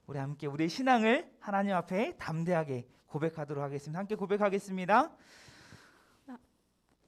우리 함께 우리의 신앙을 하나님 앞에 담대하게 고백하도록 하겠습니다. 함께 고백하겠습니다.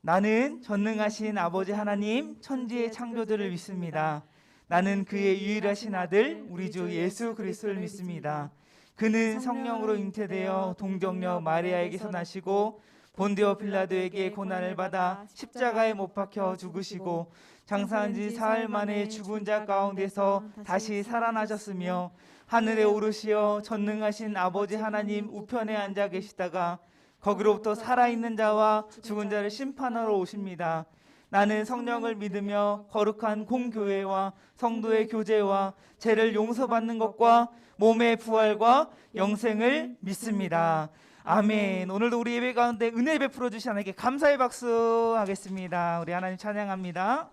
나는 전능하신 아버지 하나님 천지의 창조주를 믿습니다. 나는 그의 유일하신 아들 우리 주 예수 그리스도를 믿습니다. 그는 성령으로 잉태되어 동정녀 마리아에게서 나시고 본디오 빌라도에게 고난을 받아 십자가에 못 박혀 죽으시고 장사한 지 사흘 만에 죽은 자 가운데서 다시 살아나셨으며 하늘에 오르시어 전능하신 아버지 하나님 우편에 앉아 계시다가 거기로부터 살아있는 자와 죽은 자를 심판하러 오십니다. 나는 성령을 믿으며 거룩한 공교회와 성도의 교제와 죄를 용서받는 것과 몸의 부활과 영생을 믿습니다. 아멘. 오늘도 우리 예배 가운데 은혜 베풀어 주신 하나님께 감사의 박수 하겠습니다. 우리 하나님 찬양합니다.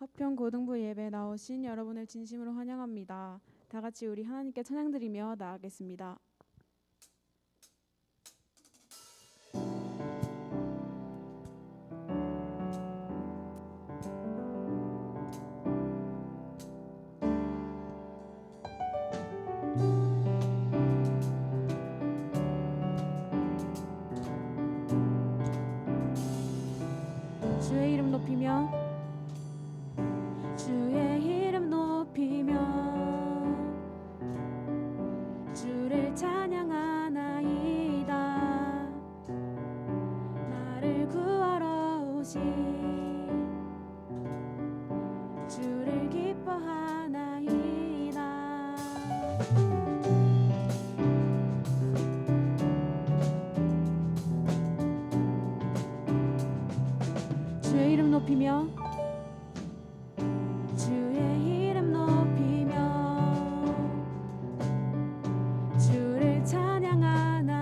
화평 고등부 예배 나오신 여러분을 진심으로 환영합니다. 다 같이 우리 하나님께 찬양드리며 나아가겠습니다. 주의 이름 높이며 주의 이름 높이며 주를 찬양하나이다. 나를 구하러 오신 주를 기뻐하나이다. 주의 이름 높이며 주의 이름 높이며 주를 찬양하나이다.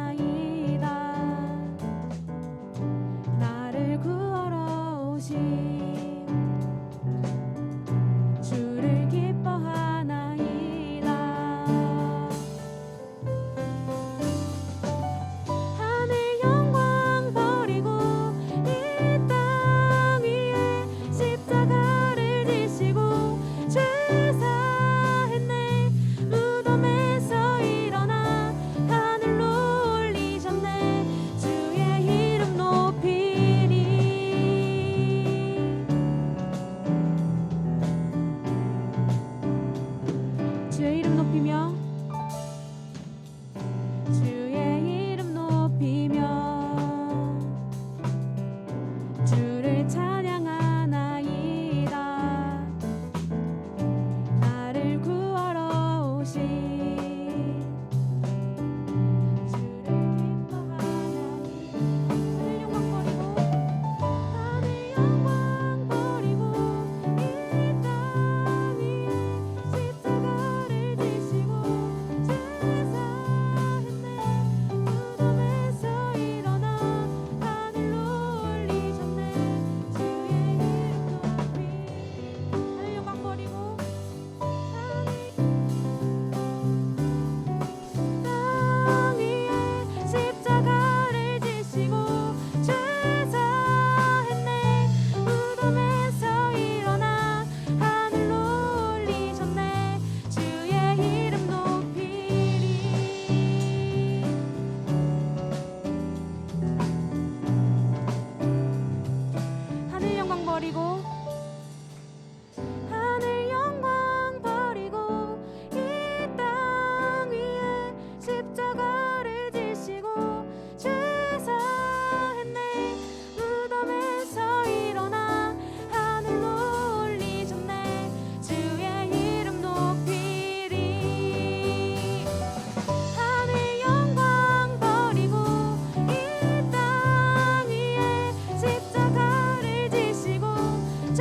나를 구하러 오신 주를 기뻐하나이다. 하늘 영광 버리고 이 땅 위에 십자가를 지시고 죄 사했네. 무덤에서 일어나 하늘로 올리셨네. 주의 이름 높이리. 주의 이름 높이며 주의 이름 높이며 주를 찬양하나이다. 나를 구하러 오신 주를 기뻐하나이다. 하늘 영광 버리고 하늘 영광 버리고 이 땅 위에 십자가를 지시고 죄 사했네. 무덤에서 일어나 하늘로 올리셨네. 주의 이름 높이. 하늘 영광 버리고 땅 위에 십자가를 지시고 죄 사했네. 무덤에서 일어나 하늘로 올리셨네. 주의 이름 높이리. 하늘 영광 버리고 하늘 영광 버리고 이 땅 위에 십자가를 지시고 죄 사했네. 무덤에서 일어나 하늘로 올리셨네. 주의 이름 높이리. 하늘 영광 버리고 이 땅 위에 십자가를 지시고 죄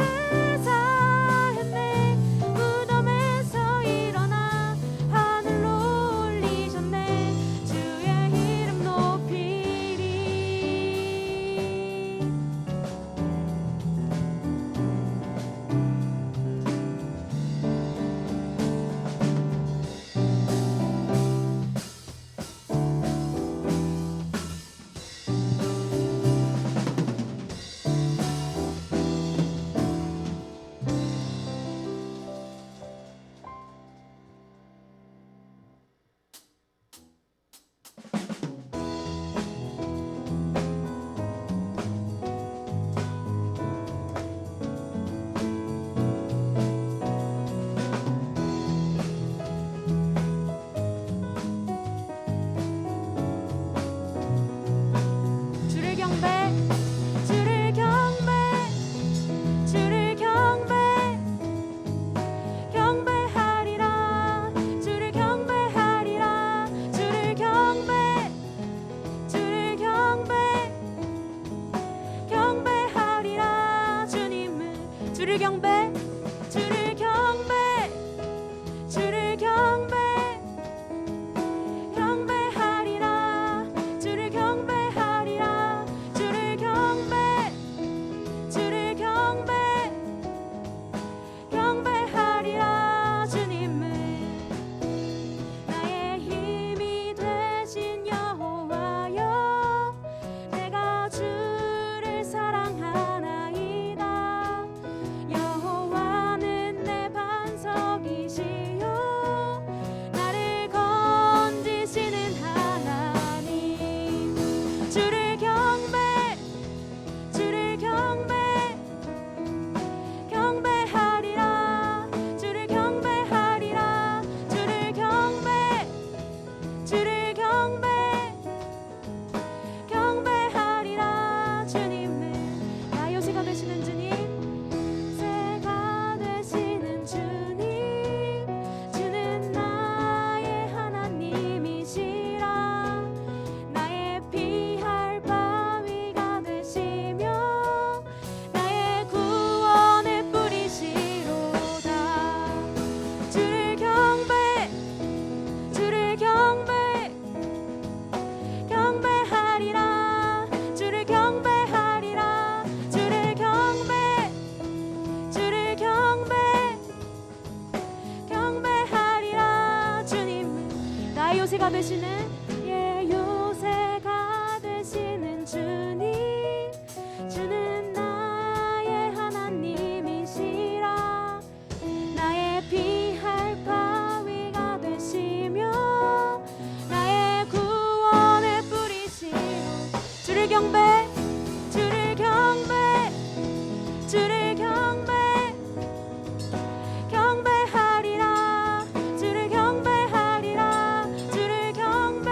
주를 경배 주를 경배 주를 경배 경배하리라 주를 경배하리라 주를 경배 주를 경배 경배하리라 주님을 나의 힘이 되신 여호와여 내가 주를 사랑하나이다 여호와는 내 반석이시요 나를 건지시는 하나님 주를 경배 주를 경배 경배하리라 주를 경배하리라 주를 경배 주를 경배 경배하리라 주님을 나 요새가 되시는 주님 새가 되시는 주님 주는 나의 하나님이시라 나의 피할 바위가 되시며 나의 구원의 뿌리시로다 주를 경배 주를 경배 경배하리라 주를 경배하리라 주를 경배 주를 경배 경배하리라 주님 나의 요새가 되시는 요새가 되시는 주님 주는 나의 하나님이시라 나의 피할 바위가 되시며 나의 구원의 뿌리시로 주를 경배 주를 경배 주를 경배 경배하리라 주를 경배하리라 주를 경배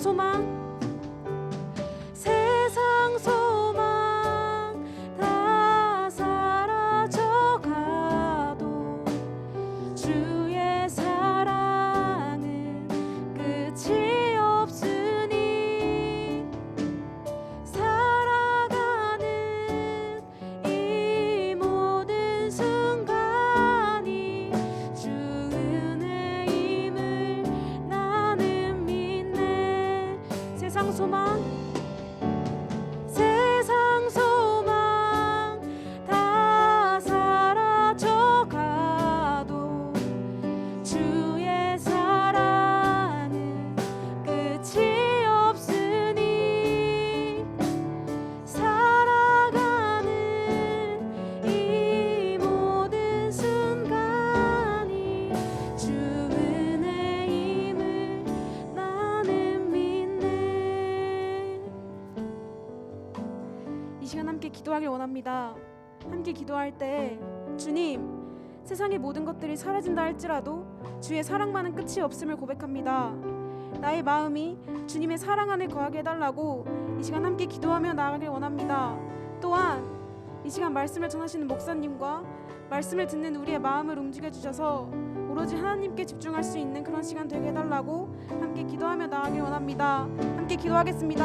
소망 세상 소망 다 사라져가도 주의 사랑은 끝이 없으니 살아가는 이 모든 순간이 주 은혜임을 나는 믿네. 세상 소망 세상 소망 다 사라져가도 주의 사랑은 끝이 없으니 살아가는 이 모든 순간이 주 은혜임을 나는 믿네. 이 시간 함께 기도하길 원합니다. 함께 기도할 때 주님, 세상의 모든 것들이 사라진다 할지라도 주의 사랑만은 끝이 없음을 고백합니다. 나의 마음이 주님의 사랑 안에 거하게 해달라고 이 시간 함께 기도하며 나아가길 원합니다. 또한 이 시간 말씀을 전하시는 목사님과 말씀을 듣는 우리의 마음을 움직여 주셔서 오로지 하나님께 집중할 수 있는 그런 시간 되게 해달라고 함께 기도하며 나아가길 원합니다. 함께 기도하겠습니다.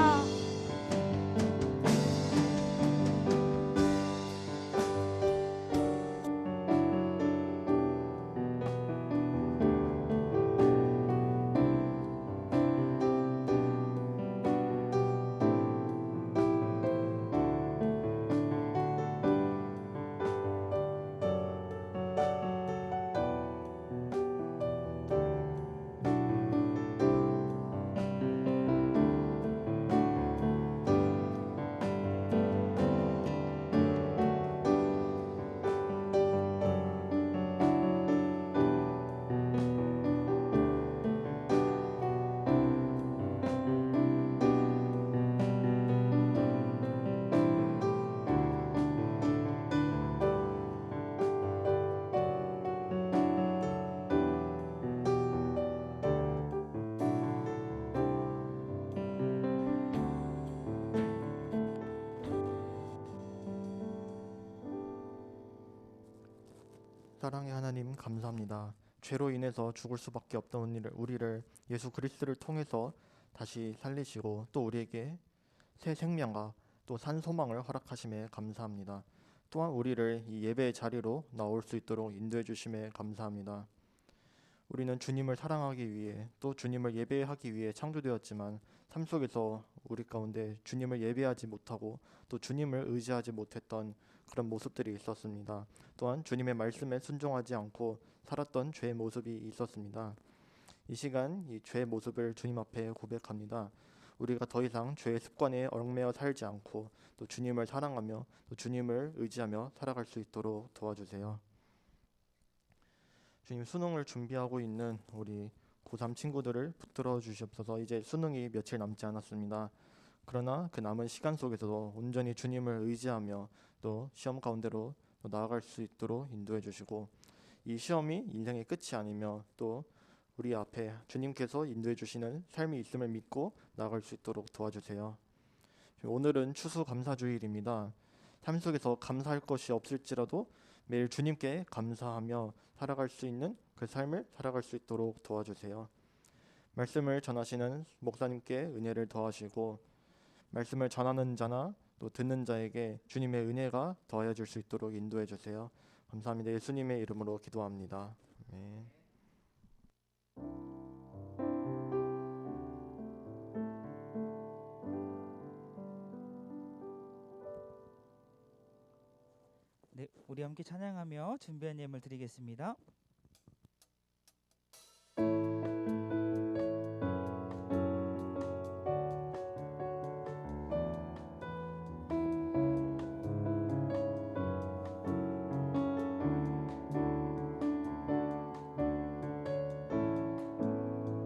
사랑의 하나님, 감사합니다. 죄로 인해서 죽을 수밖에 없던 우리를 예수 그리스도를 통해서 다시 살리시고 또 우리에게 새 생명과 또 산 소망을 허락하심에 감사합니다. 또한 우리를 이 예배의 자리로 나올 수 있도록 인도해 주심에 감사합니다. 우리는 주님을 사랑하기 위해 또 주님을 예배하기 위해 창조되었지만 삶 속에서 우리 가운데 주님을 예배하지 못하고 또 주님을 의지하지 못했던 그런 모습들이 있었습니다. 또한 주님의 말씀에 순종하지 않고 살았던 죄의 모습이 있었습니다. 이 시간 이 죄의 모습을 주님 앞에 고백합니다. 우리가 더 이상 죄의 습관에 얽매여 살지 않고 또 주님을 사랑하며 또 주님을 의지하며 살아갈 수 있도록 도와주세요. 주님, 수능을 준비하고 있는 우리 고3 친구들을 붙들어 주시옵소서. 이제 수능이 며칠 남지 않았습니다. 그러나 그 남은 시간 속에서도 온전히 주님을 의지하며 또 시험 가운데로 나아갈 수 있도록 인도해 주시고, 이 시험이 인생의 끝이 아니며 또 우리 앞에 주님께서 인도해 주시는 삶이 있음을 믿고 나아갈 수 있도록 도와주세요. 오늘은 추수감사주일입니다. 삶 속에서 감사할 것이 없을지라도 매일 주님께 감사하며 살아갈 수 있는 그 삶을 살아갈 수 있도록 도와주세요. 말씀을 전하시는 목사님께 은혜를 더하시고 말씀을 전하는 자나 또 듣는 자에게 주님의 은혜가 더해질 수 있도록 인도해 주세요. 감사합니다. 예수님의 이름으로 기도합니다. 아멘. 네, 우리 함께 찬양하며 준비한 예물 드리겠습니다.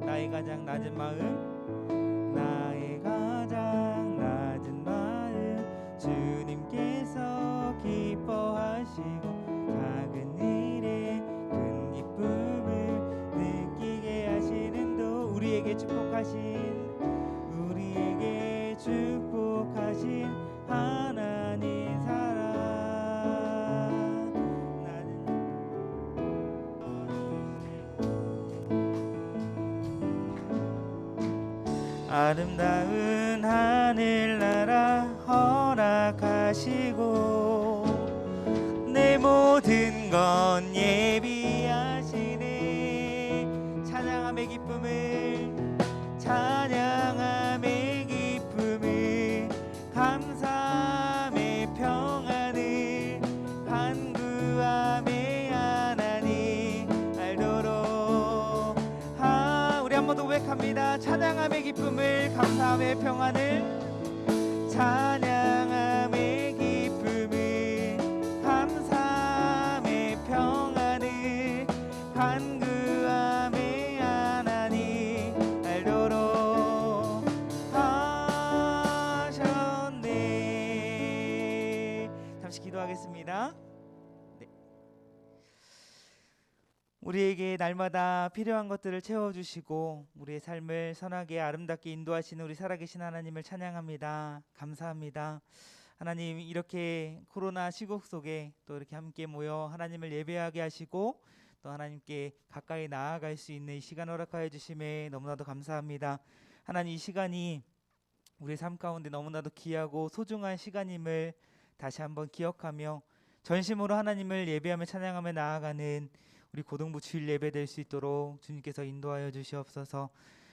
나의 가장 낮은 마음, 나의 가장 낮은 마음, 주님께서 기뻐하시고 작은 일에 큰 기쁨을 느끼게 하시는 도 우리에게 축복하신 아름다운 하늘나라 허락하시고 내 모든 건 예비하시네. 찬양함의 기쁨을 찬양함의 기쁨을 감사함의 평안을 간구함의 하나님 알도록. 우리 한 번 더 고백합니다. 찬양함의 기쁨을 감사함의 평안을 찬양함의 기쁨을 감사함의 평안을 간구함의 하나님 알도록 하셨네. 잠시 기도하겠습니다. 네. 우리에게 날마다 필요한 것들을 채워주시고 우리의 삶을 선하게 아름답게 인도하시는 우리 살아계신 하나님을 찬양합니다. 감사합니다. 하나님, 이렇게 코로나 시국 속에 또 이렇게 함께 모여 하나님을 예배하게 하시고 또 하나님께 가까이 나아갈 수 있는 이 시간 허락하여 주심에 너무나도 감사합니다. 하나님, 이 시간이 우리의 삶 가운데 너무나도 귀하고 소중한 시간임을 다시 한번 기억하며 전심으로 하나님을 예배하며 찬양하며 나아가는 우리 고등부 주일 예배 될 수 있도록 주님께서 인도하여 주시옵소서.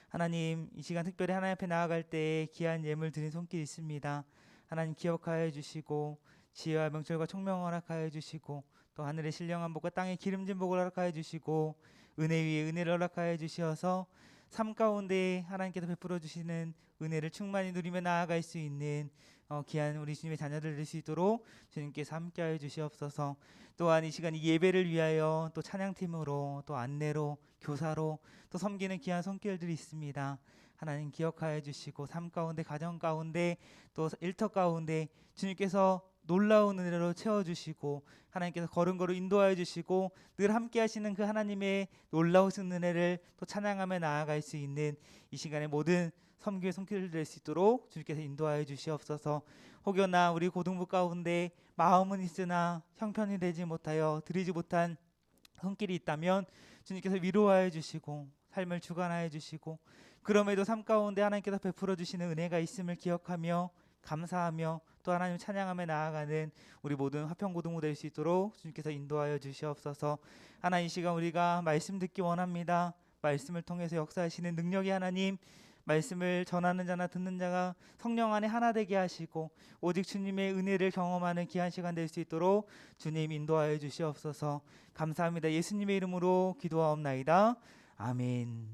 하나님, 이 시간 특별히 하나님 앞에 나아갈 때 귀한 예물 드린 손길 있습니다. 하나님 기억하여 주시고 지혜와 명철과 총명 허락하여 주시고 또 하늘의 신령한 복과 땅의 기름진 복을 허락하여 주시고 은혜 위에 은혜를 허락하여 주시어서 삶 가운데 하나님께서 베풀어 주시는 은혜를 충만히 누리며 나아갈 수 있는 귀한 우리 주님의 자녀들 될 수 있도록 주님께서 함께하여 주시옵소서. 또한 이 시간 이 예배를 위하여 또 찬양팀으로 또 안내로 교사로 또 섬기는 귀한 손길들이 있습니다. 하나님 기억하여 주시고 삶 가운데 가정 가운데 또 일터 가운데 주님께서 놀라운 은혜로 채워주시고 하나님께서 걸음걸음 인도하여 주시고 늘 함께 하시는 그 하나님의 놀라우신 은혜를 또 찬양하며 나아갈 수 있는 이 시간에 모든 섬기의 손길을 될 수 있도록 주님께서 인도하여 주시옵소서. 혹여나 우리 고등부 가운데 마음은 있으나 형편이 되지 못하여 드리지 못한 손길이 있다면 주님께서 위로하여 주시고 삶을 주관하여 주시고 그럼에도 삶 가운데 하나님께서 베풀어 주시는 은혜가 있음을 기억하며 감사하며 또 하나님 찬양하며 나아가는 우리 모든 화평고등부 될 수 있도록 주님께서 인도하여 주시옵소서. 하나님, 이 시간 우리가 말씀 듣기 원합니다. 말씀을 통해서 역사하시는 능력의 하나님, 말씀을 전하는 자나 듣는 자가 성령 안에 하나 되게 하시고 오직 주님의 은혜를 경험하는 귀한 시간 될 수 있도록 주님 인도하여 주시옵소서. 감사합니다. 예수님의 이름으로 기도하옵나이다. 아멘.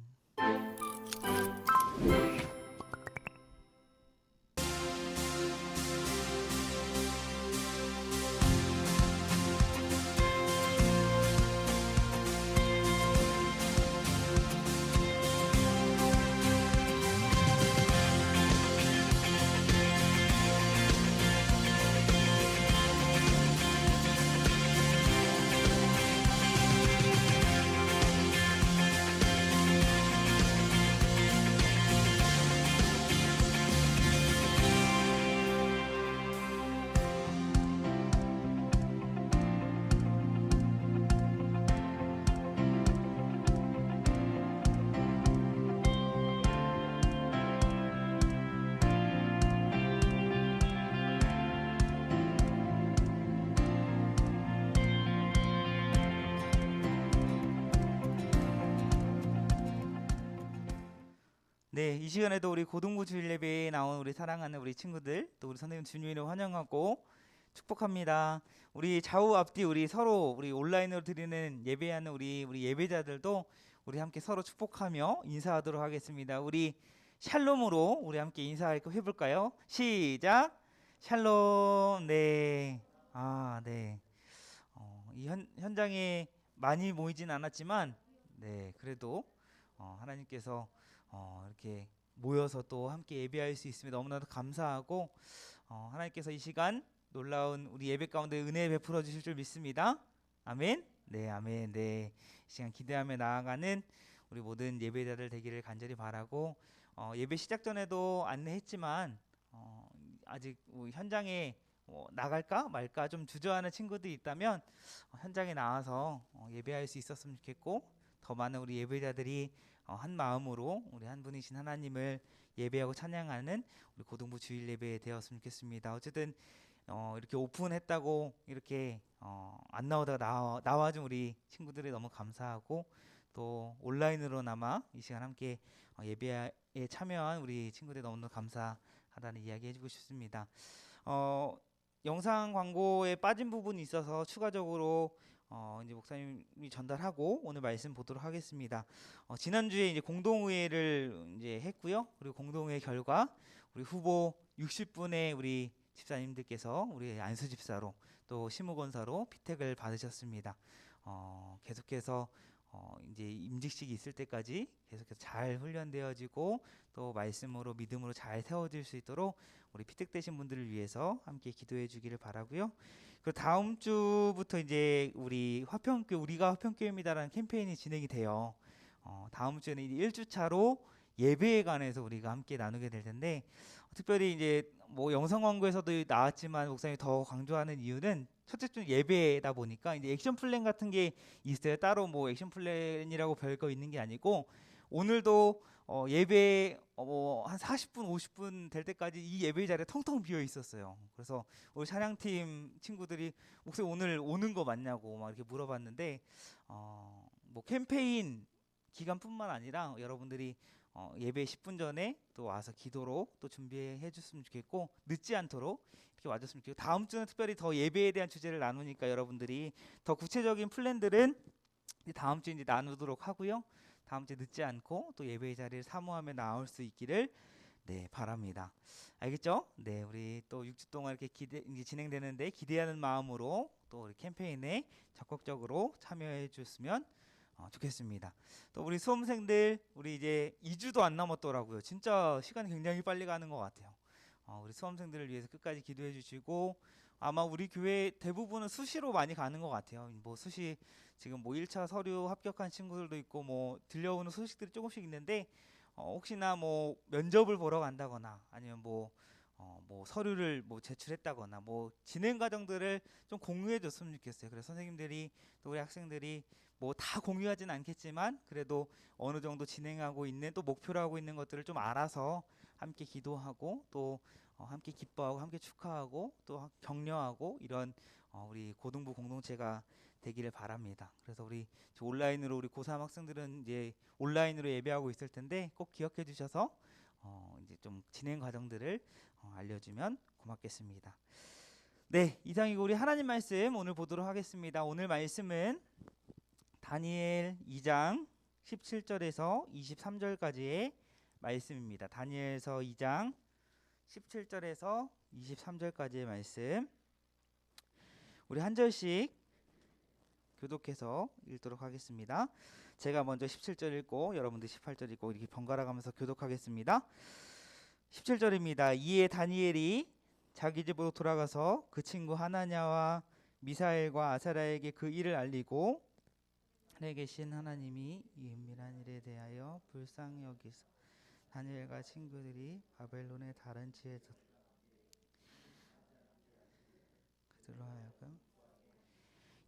네, 이 시간에도 우리 고등부 주일 예배에 나온 우리 사랑하는 우리 친구들 또 우리 선생님 주님을 환영하고 축복합니다. 우리 좌우 앞뒤 우리 서로 우리 온라인으로 드리는 예배하는 우리 예배자들도 우리 함께 서로 축복하며 인사하도록 하겠습니다. 우리 샬롬으로 우리 함께 인사해볼까요? 시작. 샬롬. 네. 네. 이 현장에 많이 모이진 않았지만 네, 그래도 하나님께서 이렇게 모여서 또 함께 예배할 수 있음에 너무나도 감사하고 하나님께서 이 시간 놀라운 우리 예배 가운데 은혜 베풀어 주실 줄 믿습니다. 아멘. 네, 아멘. 네, 이 시간 기대하며 나아가는 우리 모든 예배자들 되기를 간절히 바라고 예배 시작 전에도 안내했지만 아직 현장에 나갈까 말까 좀 주저하는 친구들이 있다면 현장에 나와서 예배할 수 있었으면 좋겠고 더 많은 우리 예배자들이 한 마음으로 우리 한 분이신 하나님을 예배하고 찬양하는 우리 고등부 주일 예배 되었으면 좋겠습니다. 어쨌든 이렇게 오픈했다고 이렇게 안 나오다가 나와준 우리 친구들이 너무 감사하고, 또 온라인으로나마 이 시간 함께 예배에 참여한 우리 친구들이 너무너무 감사하다는 이야기 해주고 싶습니다. 영상 광고에 빠진 부분이 있어서 추가적으로 이제 목사님이 전달하고 오늘 말씀 보도록 하겠습니다. 지난주에 이제 공동의회를 이제 했고요. 그리고 공동의회 결과 우리 후보 60분의 우리 집사님들께서 우리 안수 집사로 또 시무권사로 피택을 받으셨습니다. 계속해서 이제 임직식이 있을 때까지 계속해서 잘 훈련되어지고 또 말씀으로 믿음으로 잘 세워질 수 있도록 우리 피택되신 분들을 위해서 함께 기도해 주기를 바라고요. 그 다음 주부터 이제 우리가 화평교회입니다라는 캠페인이 진행이 돼요. 다음 주에는 1주차로 예배에 관해서 우리가 함께 나누게 될 텐데, 특별히 이제 뭐 영상 광고에서도 나왔지만 목사님이 더 강조하는 이유는 첫째 주는 예배다 보니까 이제 액션 플랜 같은 게 있어요. 따로 뭐 액션 플랜이라고 별거 있는 게 아니고, 오늘도 예배 한 40분 50분 될 때까지 이 예배 자리가 텅텅 비어 있었어요. 그래서 우리 찬양팀 친구들이 목사님 오늘 오는 거 맞냐고 막 이렇게 물어봤는데, 뭐 캠페인 기간뿐만 아니라 여러분들이 예배 10분 전에 또 와서 기도로 또 준비해 줬으면 좋겠고, 늦지 않도록 이렇게 와줬으면 좋겠고, 다음 주는 특별히 더 예배에 대한 주제를 나누니까 여러분들이 더 구체적인 플랜들은 다음 주에 이제 나누도록 하고요. 다음 주에 늦지 않고 또 예배의 자리를 사모하며 나올 수 있기를 바랍니다. 알겠죠? 네, 우리 또 6주 동안 이렇게 이제 진행되는데 기대하는 마음으로 또 우리 캠페인에 적극적으로 참여해 줬으면 좋겠습니다. 또 우리 수험생들, 우리 이제 2주도 안 남았더라고요. 진짜 시간이 굉장히 빨리 가는 것 같아요. 우리 수험생들을 위해서 끝까지 기도해 주시고, 아마 우리 교회 대부분은 수시로 많이 가는 것 같아요. 뭐 수시 지금 뭐 1차 서류 합격한 친구들도 있고 뭐 들려오는 소식들이 조금씩 있는데, 혹시나 뭐 면접을 보러 간다거나 아니면 뭐 서류를 뭐 제출했다거나 뭐 진행 과정들을 좀 공유해 줬으면 좋겠어요. 그래서 선생님들이 또 우리 학생들이 뭐 다 공유하진 않겠지만 그래도 어느 정도 진행하고 있는 또 목표로 하고 있는 것들을 좀 알아서 함께 기도하고 또 함께 기뻐하고 함께 축하하고 또 격려하고 이런 우리 고등부 공동체가 되기를 바랍니다. 그래서 우리 온라인으로 우리 고3 학생들은 이제 온라인으로 예배하고 있을 텐데 꼭 기억해 주셔서 이제 좀 진행 과정들을 알려주면 고맙겠습니다. 네, 이상이고 우리 하나님 말씀 오늘 보도록 하겠습니다. 오늘 말씀은 다니엘 2장 17절에서 23절까지의 말씀입니다. 다니엘서 2장 17절에서 23절까지의 말씀, 우리 한 절씩 교독해서 읽도록 하겠습니다. 제가 먼저 17절 읽고 여러분들 18절 읽고 이렇게 번갈아 가면서 교독하겠습니다. 17절입니다. 이에 다니엘이 자기 집으로 돌아가서 그 친구 하나냐와 미사엘과 아사랴에게 그 일을 알리고, 하늘에 계신 하나님이 이 은밀한 일에 대하여 불쌍히 여기서 다니엘과 친구들이 바벨론의 다른 지에서 그들로 하여금,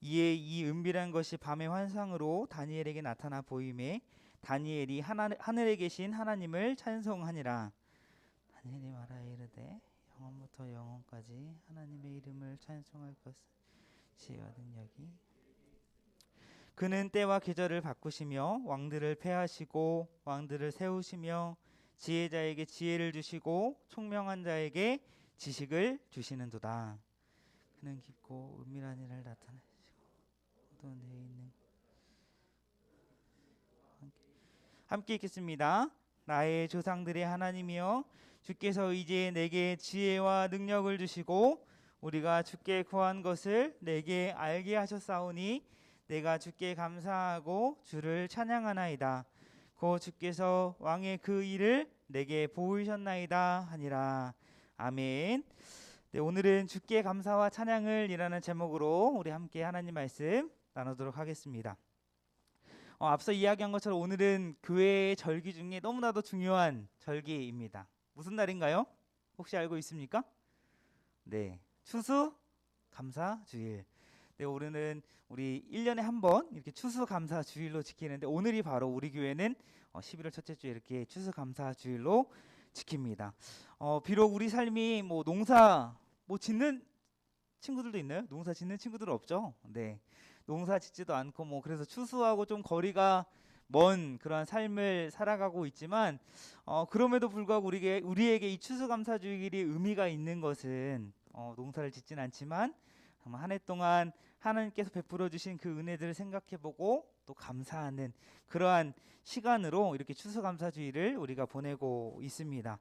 이에 이 은밀한 것이 밤의 환상으로 다니엘에게 나타나 보임에 다니엘이 하늘에 계신 하나님을 찬송하니라. 다니엘이 말하여 이르되 영원부터 영원까지 하나님의 이름을 찬송할 것이 얻은 여기. 그는 때와 계절을 바꾸시며 왕들을 패하시고 왕들을 세우시며 지혜자에게 지혜를 주시고 총명한 자에게 지식을 주시는도다. 그는 깊고 은밀한 일을 나타내시고 어두운 데에 있는, 함께 읽겠습니다. 나의 조상들의 하나님이여, 주께서 이제 내게 지혜와 능력을 주시고 우리가 주께 구한 것을 내게 알게 하셨사오니 내가 주께 감사하고 주를 찬양하나이다. 곧 주께서 왕의 그 일을 내게 보이셨나이다 하니라. 아멘. 네, 오늘은 주께 감사와 찬양을 이라는 제목으로 우리 함께 하나님 말씀 나누도록 하겠습니다. 앞서 이야기한 것처럼 오늘은 교회의 절기 중에 너무나도 중요한 절기입니다. 무슨 날인가요? 혹시 알고 있습니까? 네, 추수감사주일. 네, 오늘은 우리 1년에 한 번 이렇게 추수감사주일로 지키는데, 오늘이 바로 우리 교회는 11월 첫째 주에 이렇게 추수감사주일로 지킵니다. 비록 우리 삶이 뭐 농사 뭐 짓는 친구들도 있나요? 농사 짓는 친구들은 없죠. 네, 농사 짓지도 않고 뭐 그래서 추수하고 좀 거리가 먼 그러한 삶을 살아가고 있지만 그럼에도 불구하고 우리에게 이 추수감사주일이 의미가 있는 것은 농사를 짓진 않지만 한 해 동안 하나님께서 베풀어 주신 그 은혜들을 생각해보고 또 감사하는 그러한 시간으로 이렇게 추수감사주일을 우리가 보내고 있습니다.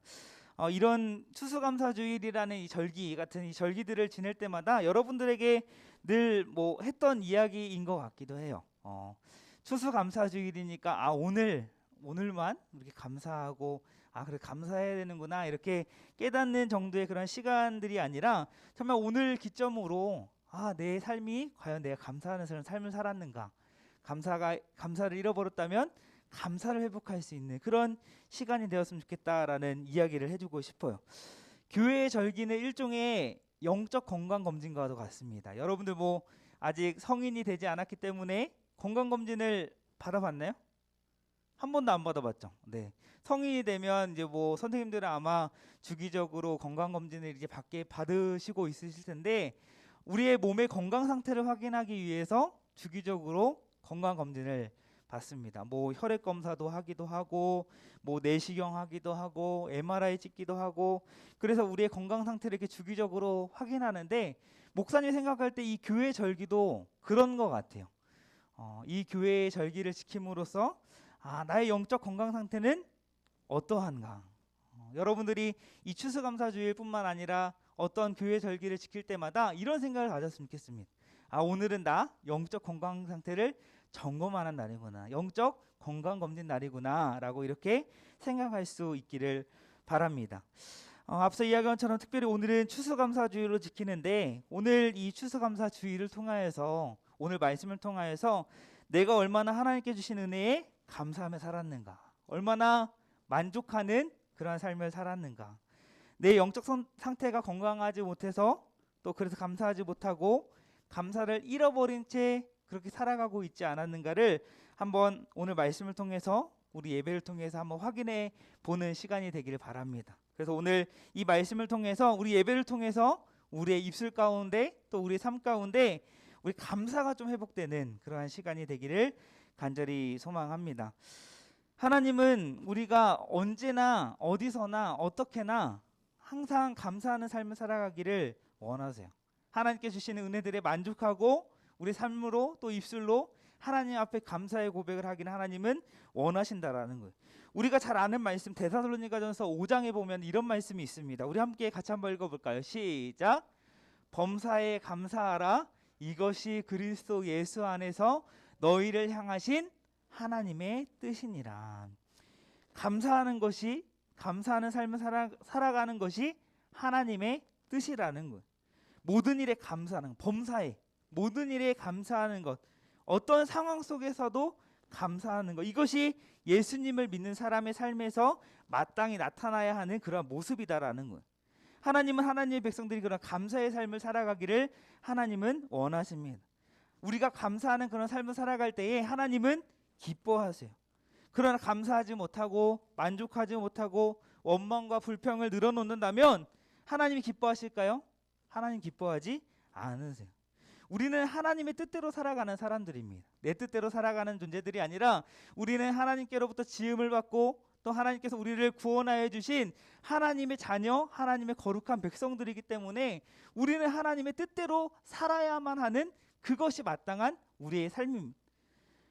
이런 추수감사주일이라는 이 절기 같은 이 절기들을 지낼 때마다 여러분들에게 늘 뭐 했던 이야기인 것 같기도 해요. 추수감사주일이니까 오늘만 이렇게 감사하고 그래 감사해야 되는구나 이렇게 깨닫는 정도의 그런 시간들이 아니라 정말 오늘 기점으로 내 삶이 과연 내가 감사하는 삶을 살았는가, 감사를 잃어버렸다면 감사를 회복할 수 있는 그런 시간이 되었으면 좋겠다라는 이야기를 해주고 싶어요. 교회의 절기는 일종의 영적 건강 검진과도 같습니다. 여러분들 뭐 아직 성인이 되지 않았기 때문에 건강 검진을 받아봤나요? 한 번도 안 받아봤죠. 네. 성인이 되면 이제 뭐 선생님들은 아마 주기적으로 건강 검진을 이제 받으시고 있으실 텐데 우리의 몸의 건강 상태를 확인하기 위해서 주기적으로 건강 검진을 받습니다. 뭐 혈액 검사도 하기도 하고 뭐 내시경 하기도 하고 MRI 찍기도 하고 그래서 우리의 건강 상태를 이렇게 주기적으로 확인하는데 목사님 생각할 때 이 교회 절기도 그런 것 같아요. 이 교회의 절기를 지킴으로써 나의 영적 건강 상태는 어떠한가? 여러분들이 이 추수감사주일뿐만 아니라 어떤 교회 절기를 지킬 때마다 이런 생각을 가졌으면 좋겠습니다. 오늘은 나 영적 건강 상태를 점검하는 날이구나. 영적 건강 검진 날이구나 라고 이렇게 생각할 수 있기를 바랍니다. 앞서 이야기한 것처럼 특별히 오늘은 추수감사주일로 지키는데 오늘 이 추수감사주일을 통하여서 오늘 말씀을 통하여서 내가 얼마나 하나님께 주신 은혜에 감사하며 살았는가, 얼마나 만족하는 그러한 삶을 살았는가, 내 영적 상태가 건강하지 못해서 또 그래서 감사하지 못하고 감사를 잃어버린 채 그렇게 살아가고 있지 않았는가를 한번 오늘 말씀을 통해서 우리 예배를 통해서 한번 확인해 보는 시간이 되기를 바랍니다. 그래서 오늘 이 말씀을 통해서 우리 예배를 통해서 우리의 입술 가운데 또 우리의 삶 가운데 우리 감사가 좀 회복되는 그러한 시간이 되기를 간절히 소망합니다. 하나님은 우리가 언제나 어디서나 어떻게나 항상 감사하는 삶을 살아가기를 원하세요. 하나님께 주시는 은혜들에 만족하고 우리 삶으로 또 입술로 하나님 앞에 감사의 고백을 하기는 하나님은 원하신다라는 거예요. 우리가 잘 아는 말씀 데살로니가전서 5장에 보면 이런 말씀이 있습니다. 우리 함께 같이 한번 읽어볼까요? 시작. 범사에 감사하라. 이것이 그리스도 예수 안에서 너희를 향하신 하나님의 뜻이니라. 감사하는 것이, 감사하는 삶을 살아가는 것이 하나님의 뜻이라는 거예요. 모든 일에 감사하는 것, 범사에 모든 일에 감사하는 것, 어떤 상황 속에서도 감사하는 것, 이것이 예수님을 믿는 사람의 삶에서 마땅히 나타나야 하는 그런 모습이다라는 거예요. 하나님은 하나님의 백성들이 그런 감사의 삶을 살아가기를 하나님은 원하십니다. 우리가 감사하는 그런 삶을 살아갈 때에 하나님은 기뻐하세요. 그러나 감사하지 못하고 만족하지 못하고 원망과 불평을 늘어놓는다면 하나님이 기뻐하실까요? 하나님 기뻐하지 않으세요. 우리는 하나님의 뜻대로 살아가는 사람들입니다. 내 뜻대로 살아가는 존재들이 아니라 우리는 하나님께로부터 지음을 받고 또 하나님께서 우리를 구원하여 주신 하나님의 자녀, 하나님의 거룩한 백성들이기 때문에 우리는 하나님의 뜻대로 살아야만 하는 그것이 마땅한 우리의 삶입니다.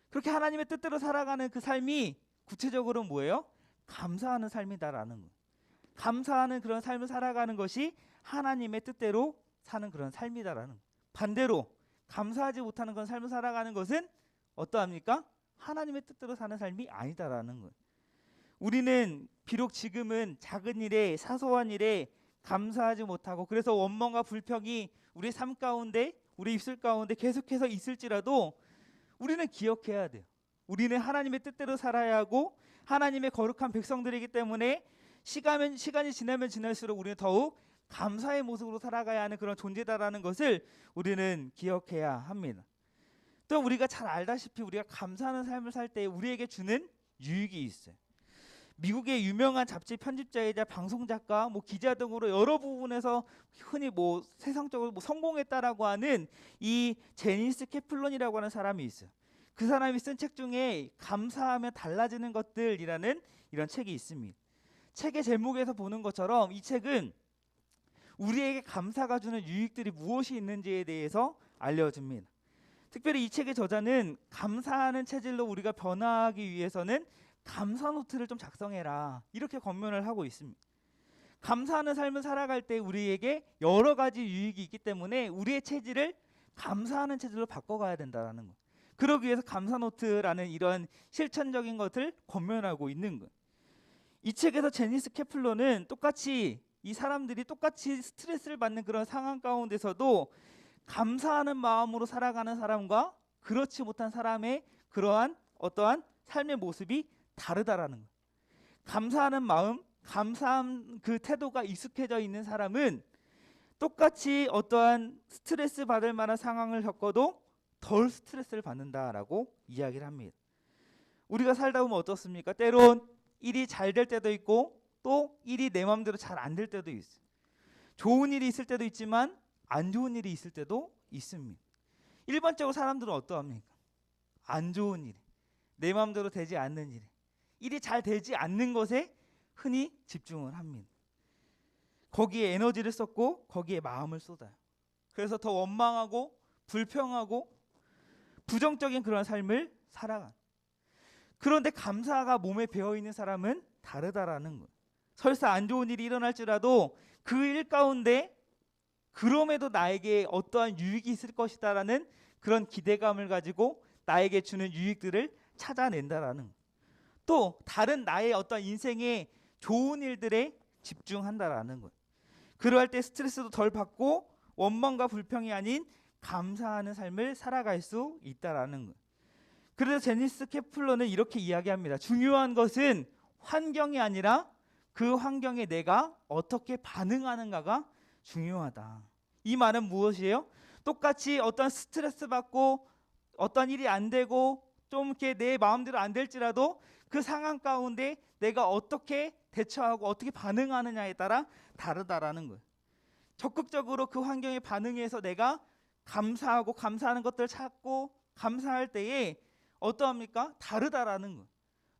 그렇게 하나님의 뜻대로 살아가는 그 삶이 구체적으로 뭐예요? 감사하는 삶이다라는 거예요. 감사하는 그런 삶을 살아가는 것이 하나님의 뜻대로 사는 그런 삶이다라는 거예요. 반대로 감사하지 못하는 그런 삶을 살아가는 것은 어떠합니까? 하나님의 뜻대로 사는 삶이 아니다라는 거예요. 우리는 비록 지금은 작은 일에, 사소한 일에 감사하지 못하고 그래서 원망과 불평이 우리 삶 가운데, 우리 입술 가운데 계속해서 있을지라도 우리는 기억해야 돼요. 우리는 하나님의 뜻대로 살아야 하고 하나님의 거룩한 백성들이기 때문에 시간이 지나면 지날수록 우리는 더욱 감사의 모습으로 살아가야 하는 그런 존재다라는 것을 우리는 기억해야 합니다. 또 우리가 잘 알다시피 우리가 감사하는 삶을 살 때 우리에게 주는 유익이 있어요. 미국의 유명한 잡지 편집자이자 방송 작가, 기자 등으로 여러 부분에서 흔히 세상적으로 성공했다라고 하는 이 제니스 캐플론이라고 하는 사람이 있어요. 그 사람이 쓴 책 중에 감사하며 달라지는 것들이라는 이런 책이 있습니다. 책의 제목에서 보는 것처럼 이 책은 우리에게 감사가 주는 유익들이 무엇이 있는지에 대해서 알려줍니다. 특별히 이 책의 저자는 감사하는 체질로 우리가 변화하기 위해서는 감사 노트를 좀 작성해라, 이렇게 권면을 하고 있습니다. 감사하는 삶을 살아갈 때 우리에게 여러 가지 유익이 있기 때문에 우리의 체질을 감사하는 체질로 바꿔가야 된다는 거. 그러기 위해서 감사 노트라는 이런 실천적인 것을 권면하고 있는 거예요. 이 책에서 제니스 캐플러는 이 사람들이 똑같이 스트레스를 받는 그런 상황 가운데서도 감사하는 마음으로 살아가는 사람과 그렇지 못한 사람의 그러한 어떠한 삶의 모습이 다르다라는 거예요. 감사하는 마음, 감사한 그 태도가 익숙해져 있는 사람은 똑같이 어떠한 스트레스 받을 만한 상황을 겪어도 덜 스트레스를 받는다라고 이야기를 합니다. 우리가 살다 보면 어떻습니까? 때론 일이 잘 될 때도 있고 또 일이 내 마음대로 잘 안 될 때도 있어요. 좋은 일이 있을 때도 있지만 안 좋은 일이 있을 때도 있습니다. 일반적으로 사람들은 어떠합니까? 안 좋은 일, 내 마음대로 되지 않는 일, 일이 잘 되지 않는 것에 흔히 집중을 합니다. 거기에 에너지를 쏟고 거기에 마음을 쏟아요. 그래서 더 원망하고 불평하고 부정적인 그런 삶을 살아가는. 그런데 감사가 몸에 배어있는 사람은 다르다라는 거예요. 설사 안 좋은 일이 일어날지라도 그 일 가운데 그럼에도 나에게 어떠한 유익이 있을 것이다라는 그런 기대감을 가지고 나에게 주는 유익들을 찾아낸다라는 거예요. 또 다른 나의 어떤 인생의 좋은 일들에 집중한다라는 거예요. 그러할 때 스트레스도 덜 받고 원망과 불평이 아닌 감사하는 삶을 살아갈 수 있다라는 거예요. 그래서 제니스 캐플러는 이렇게 이야기합니다. 중요한 것은 환경이 아니라 그 환경에 내가 어떻게 반응하는가가 중요하다. 이 말은 무엇이에요? 똑같이 어떤 스트레스 받고 어떤 일이 안 되고 좀 이렇게 내 마음대로 안 될지라도 그 상황 가운데 내가 어떻게 대처하고 어떻게 반응하느냐에 따라 다르다라는 거예요. 적극적으로 그 환경에 반응해서 내가 감사하고 감사하는 것들을 찾고 감사할 때에 어떠합니까? 다르다라는 거예요.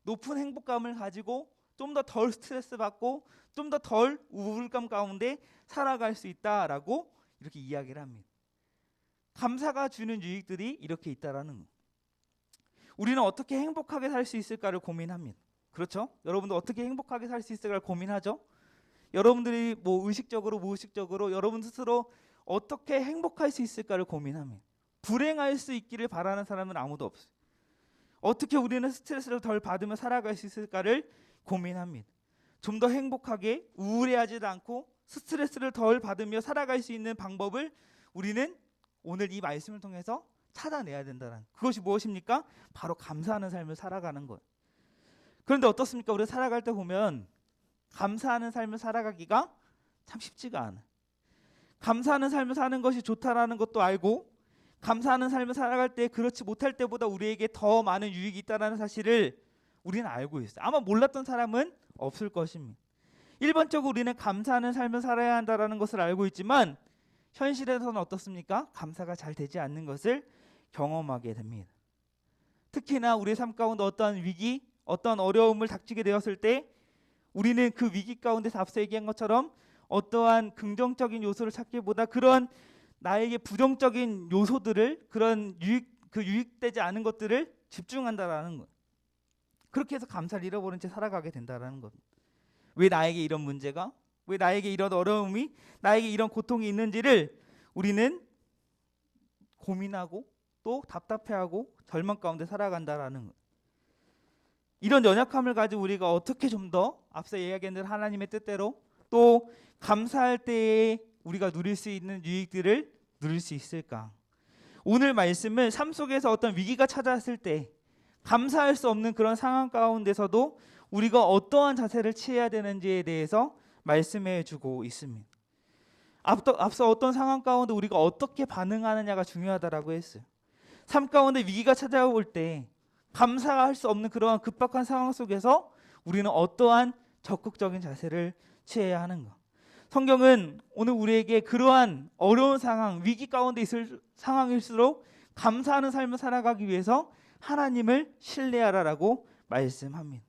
높은 행복감을 가지고 좀 더 덜 스트레스 받고 좀 더 덜 우울감 가운데 살아갈 수 있다라고 이렇게 이야기를 합니다. 감사가 주는 유익들이 이렇게 있다라는 거예요. 우리는 어떻게 행복하게 살 수 있을까를 고민합니다. 그렇죠? 여러분도 어떻게 행복하게 살 수 있을까를 고민하죠? 여러분들이 의식적으로 무의식적으로 여러분 스스로 어떻게 행복할 수 있을까를 고민합니다. 불행할 수 있기를 바라는 사람은 아무도 없어요. 어떻게 우리는 스트레스를 덜 받으며 살아갈 수 있을까를 고민합니다. 좀 더 행복하게 우울해하지도 않고 스트레스를 덜 받으며 살아갈 수 있는 방법을 우리는 오늘 이 말씀을 통해서 찾아내야 된다는, 그것이 무엇입니까? 바로 감사하는 삶을 살아가는 거예요. 그런데 어떻습니까? 우리가 살아갈 때 보면 감사하는 삶을 살아가기가 참 쉽지가 않아요. 감사하는 삶을 사는 것이 좋다라는 것도 알고 감사하는 삶을 살아갈 때 그렇지 못할 때보다 우리에게 더 많은 유익이 있다는 사실을 우리는 알고 있어요. 아마 몰랐던 사람은 없을 것입니다. 일반적으로 우리는 감사하는 삶을 살아야 한다는 것을 알고 있지만 현실에서는 어떻습니까? 감사가 잘 되지 않는 것을 경험하게 됩니다. 특히나 우리의 삶 가운데 어떠한 위기, 어떤 어려움을 닥치게 되었을 때 우리는 그 위기 가운데서 앞서 얘기한 것처럼 어떠한 긍정적인 요소를 찾기보다 그런 나에게 부정적인 요소들을, 그런 유익되지 않은 것들을 집중한다라는 것. 그렇게 해서 감사를 잃어버린 채 살아가게 된다라는 것. 왜 나에게 이런 문제가, 왜 나에게 이런 어려움이, 나에게 이런 고통이 있는지를 우리는 고민하고 또 답답해하고 절망 가운데 살아간다라는 것. 이런 연약함을 가지고 우리가 어떻게 좀 더 앞서 이야기한 대로 하나님의 뜻대로 또 감사할 때에 우리가 누릴 수 있는 유익들을 누릴 수 있을까? 오늘 말씀은 삶 속에서 어떤 위기가 찾아왔을 때 감사할 수 없는 그런 상황 가운데서도 우리가 어떠한 자세를 취해야 되는지에 대해서 말씀해 주고 있습니다. 앞서 어떤 상황 가운데 우리가 어떻게 반응하느냐가 중요하다라고 했어요. 삶 가운데 위기가 찾아올 때 감사할 수 없는 그러한 급박한 상황 속에서 우리는 어떠한 적극적인 자세를 취해야 하는가? 성경은 오늘 우리에게 그러한 어려운 상황, 위기 가운데 있을 상황일수록 감사하는 삶을 살아가기 위해서 하나님을 신뢰하라라고 말씀합니다.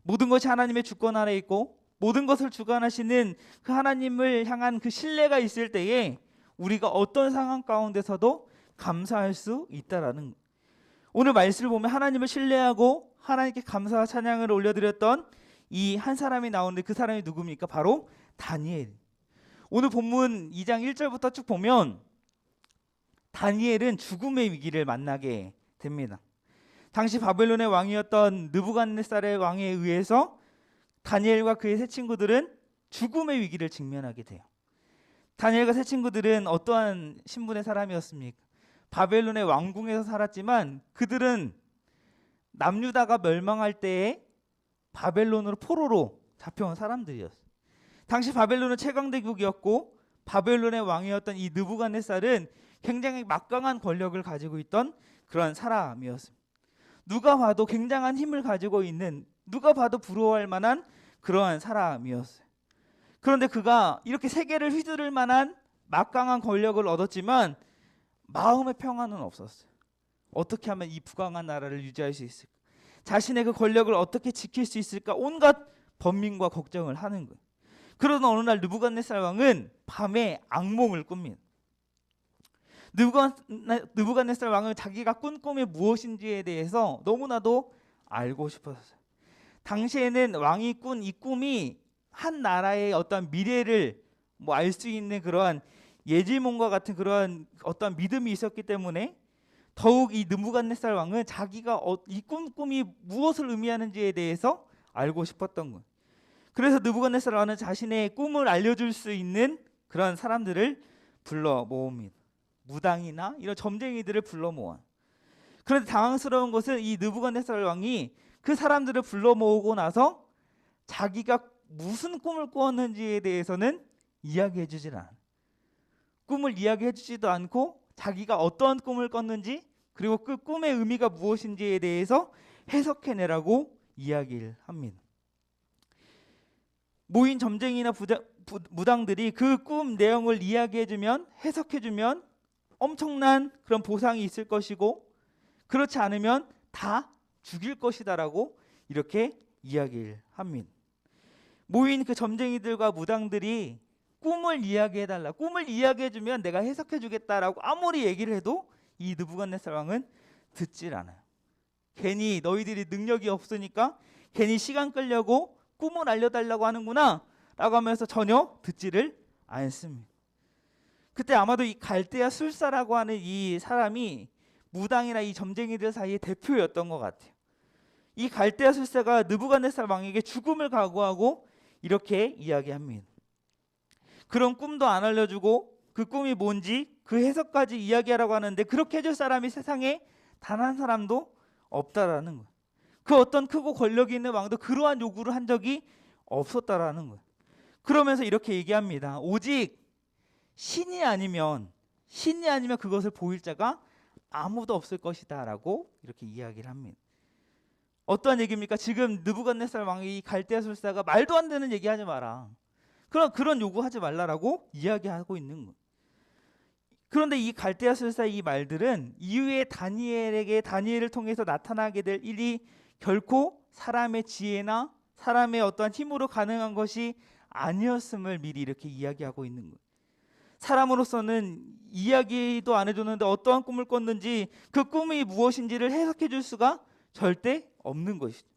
모든 것이 하나님의 주권 아래 있고 모든 것을 주관하시는 그 하나님을 향한 그 신뢰가 있을 때에 우리가 어떤 상황 가운데서도 감사할 수 있다라는 것. 오늘 말씀을 보면 하나님을 신뢰하고 하나님께 감사와 찬양을 올려드렸던 이 한 사람이 나오는데 그 사람이 누굽니까? 바로 다니엘. 오늘 본문 2장 1절부터 쭉 보면 다니엘은 죽음의 위기를 만나게 됩니다. 당시 바벨론의 왕이었던 느부갓네살의 왕에 의해서 다니엘과 그의 세 친구들은 죽음의 위기를 직면하게 돼요. 다니엘과 세 친구들은 어떠한 신분의 사람이었습니까? 바벨론의 왕궁에서 살았지만 그들은 남유다가 멸망할 때에 바벨론으로 포로로 잡혀온 사람들이었어요. 당시 바벨론은 최강대국이었고 바벨론의 왕이었던 이 느부갓네살은 굉장히 막강한 권력을 가지고 있던 그런 사람이었습니다. 누가 봐도 굉장한 힘을 가지고 있는, 누가 봐도 부러워할 만한 그러한 사람이었어요. 그런데 그가 이렇게 세계를 휘두를 만한 막강한 권력을 얻었지만 마음의 평안은 없었어요. 어떻게 하면 이 부강한 나라를 유지할 수 있을까? 자신의 그 권력을 어떻게 지킬 수 있을까? 온갖 번민과 걱정을 하는 거예요. 그러던 어느 날 느부갓네살 왕은 밤에 악몽을 꿉니다. 느부갓네살 왕은 자기가 꾼 꿈이 무엇인지에 대해서 너무나도 알고 싶었어요. 당시에는 왕이 꾼 이 꿈이 한 나라의 어떤 미래를 알 수 있는 그러한 예지몽과 같은 그러한 어떤 믿음이 있었기 때문에 더욱 이 느부갓네살 왕은 자기가 이 꿈이 무엇을 의미하는지에 대해서 알고 싶었던 거예요. 그래서 느부갓네살 왕은 자신의 꿈을 알려줄 수 있는 그런 사람들을 불러 모읍니다. 무당이나 이런 점쟁이들을 불러 모아. 그런데 당황스러운 것은 이 느부갓네살 왕이 그 사람들을 불러 모으고 나서 자기가 무슨 꿈을 꾸었는지에 대해서는 이야기해주질 않아요. 꿈을 이야기해주지도 않고 자기가 어떠한 꿈을 꿨는지 그리고 그 꿈의 의미가 무엇인지에 대해서 해석해내라고 이야기를 합니다. 모인 점쟁이나 무당들이 그 꿈 내용을 이야기해주면, 해석해주면 엄청난 그런 보상이 있을 것이고 그렇지 않으면 다 죽일 것이다라고 이렇게 이야기를 합니다. 모인 그 점쟁이들과 무당들이 꿈을 이야기해달라, 꿈을 이야기해주면 내가 해석해주겠다라고 아무리 얘기를 해도 이 느부갓네살 왕은 듣질 않아요. 괜히 너희들이 능력이 없으니까 괜히 시간 끌려고 꿈을 알려달라고 하는구나 라고 하면서 전혀 듣지를 않습니다. 그때 아마도 이 갈대아 술사라고 하는 이 사람이 무당이나 이 점쟁이들 사이의 대표였던 것 같아요. 이 갈대아 술사가 느부갓네살 왕에게 죽음을 각오하고 이렇게 이야기합니다. 그런 꿈도 안 알려주고 그 꿈이 뭔지 그 해석까지 이야기하라고 하는데 그렇게 해줄 사람이 세상에 단 한 사람도 없다라는 거예요. 그 어떤 크고 권력이 있는 왕도 그러한 요구를 한 적이 없었다라는 거예요. 그러면서 이렇게 얘기합니다. 오직 신이 아니면 그것을 보일 자가 아무도 없을 것이다라고 이렇게 이야기를 합니다. 어떠한 얘기입니까? 지금 느부갓네살 왕이 갈대아 술사가 말도 안 되는 얘기하지 마라. 그런 요구하지 말라라고 이야기하고 있는 거예요. 그런데 이 갈대아 술사의 이 말들은 이후에 다니엘을 통해서 나타나게 될 일이 결코 사람의 지혜나 사람의 어떠한 힘으로 가능한 것이 아니었음을 미리 이렇게 이야기하고 있는 거예요. 사람으로서는 이야기도 안 해줬는데 어떠한 꿈을 꿨는지 그 꿈이 무엇인지를 해석해 줄 수가 절대 없는 것이죠.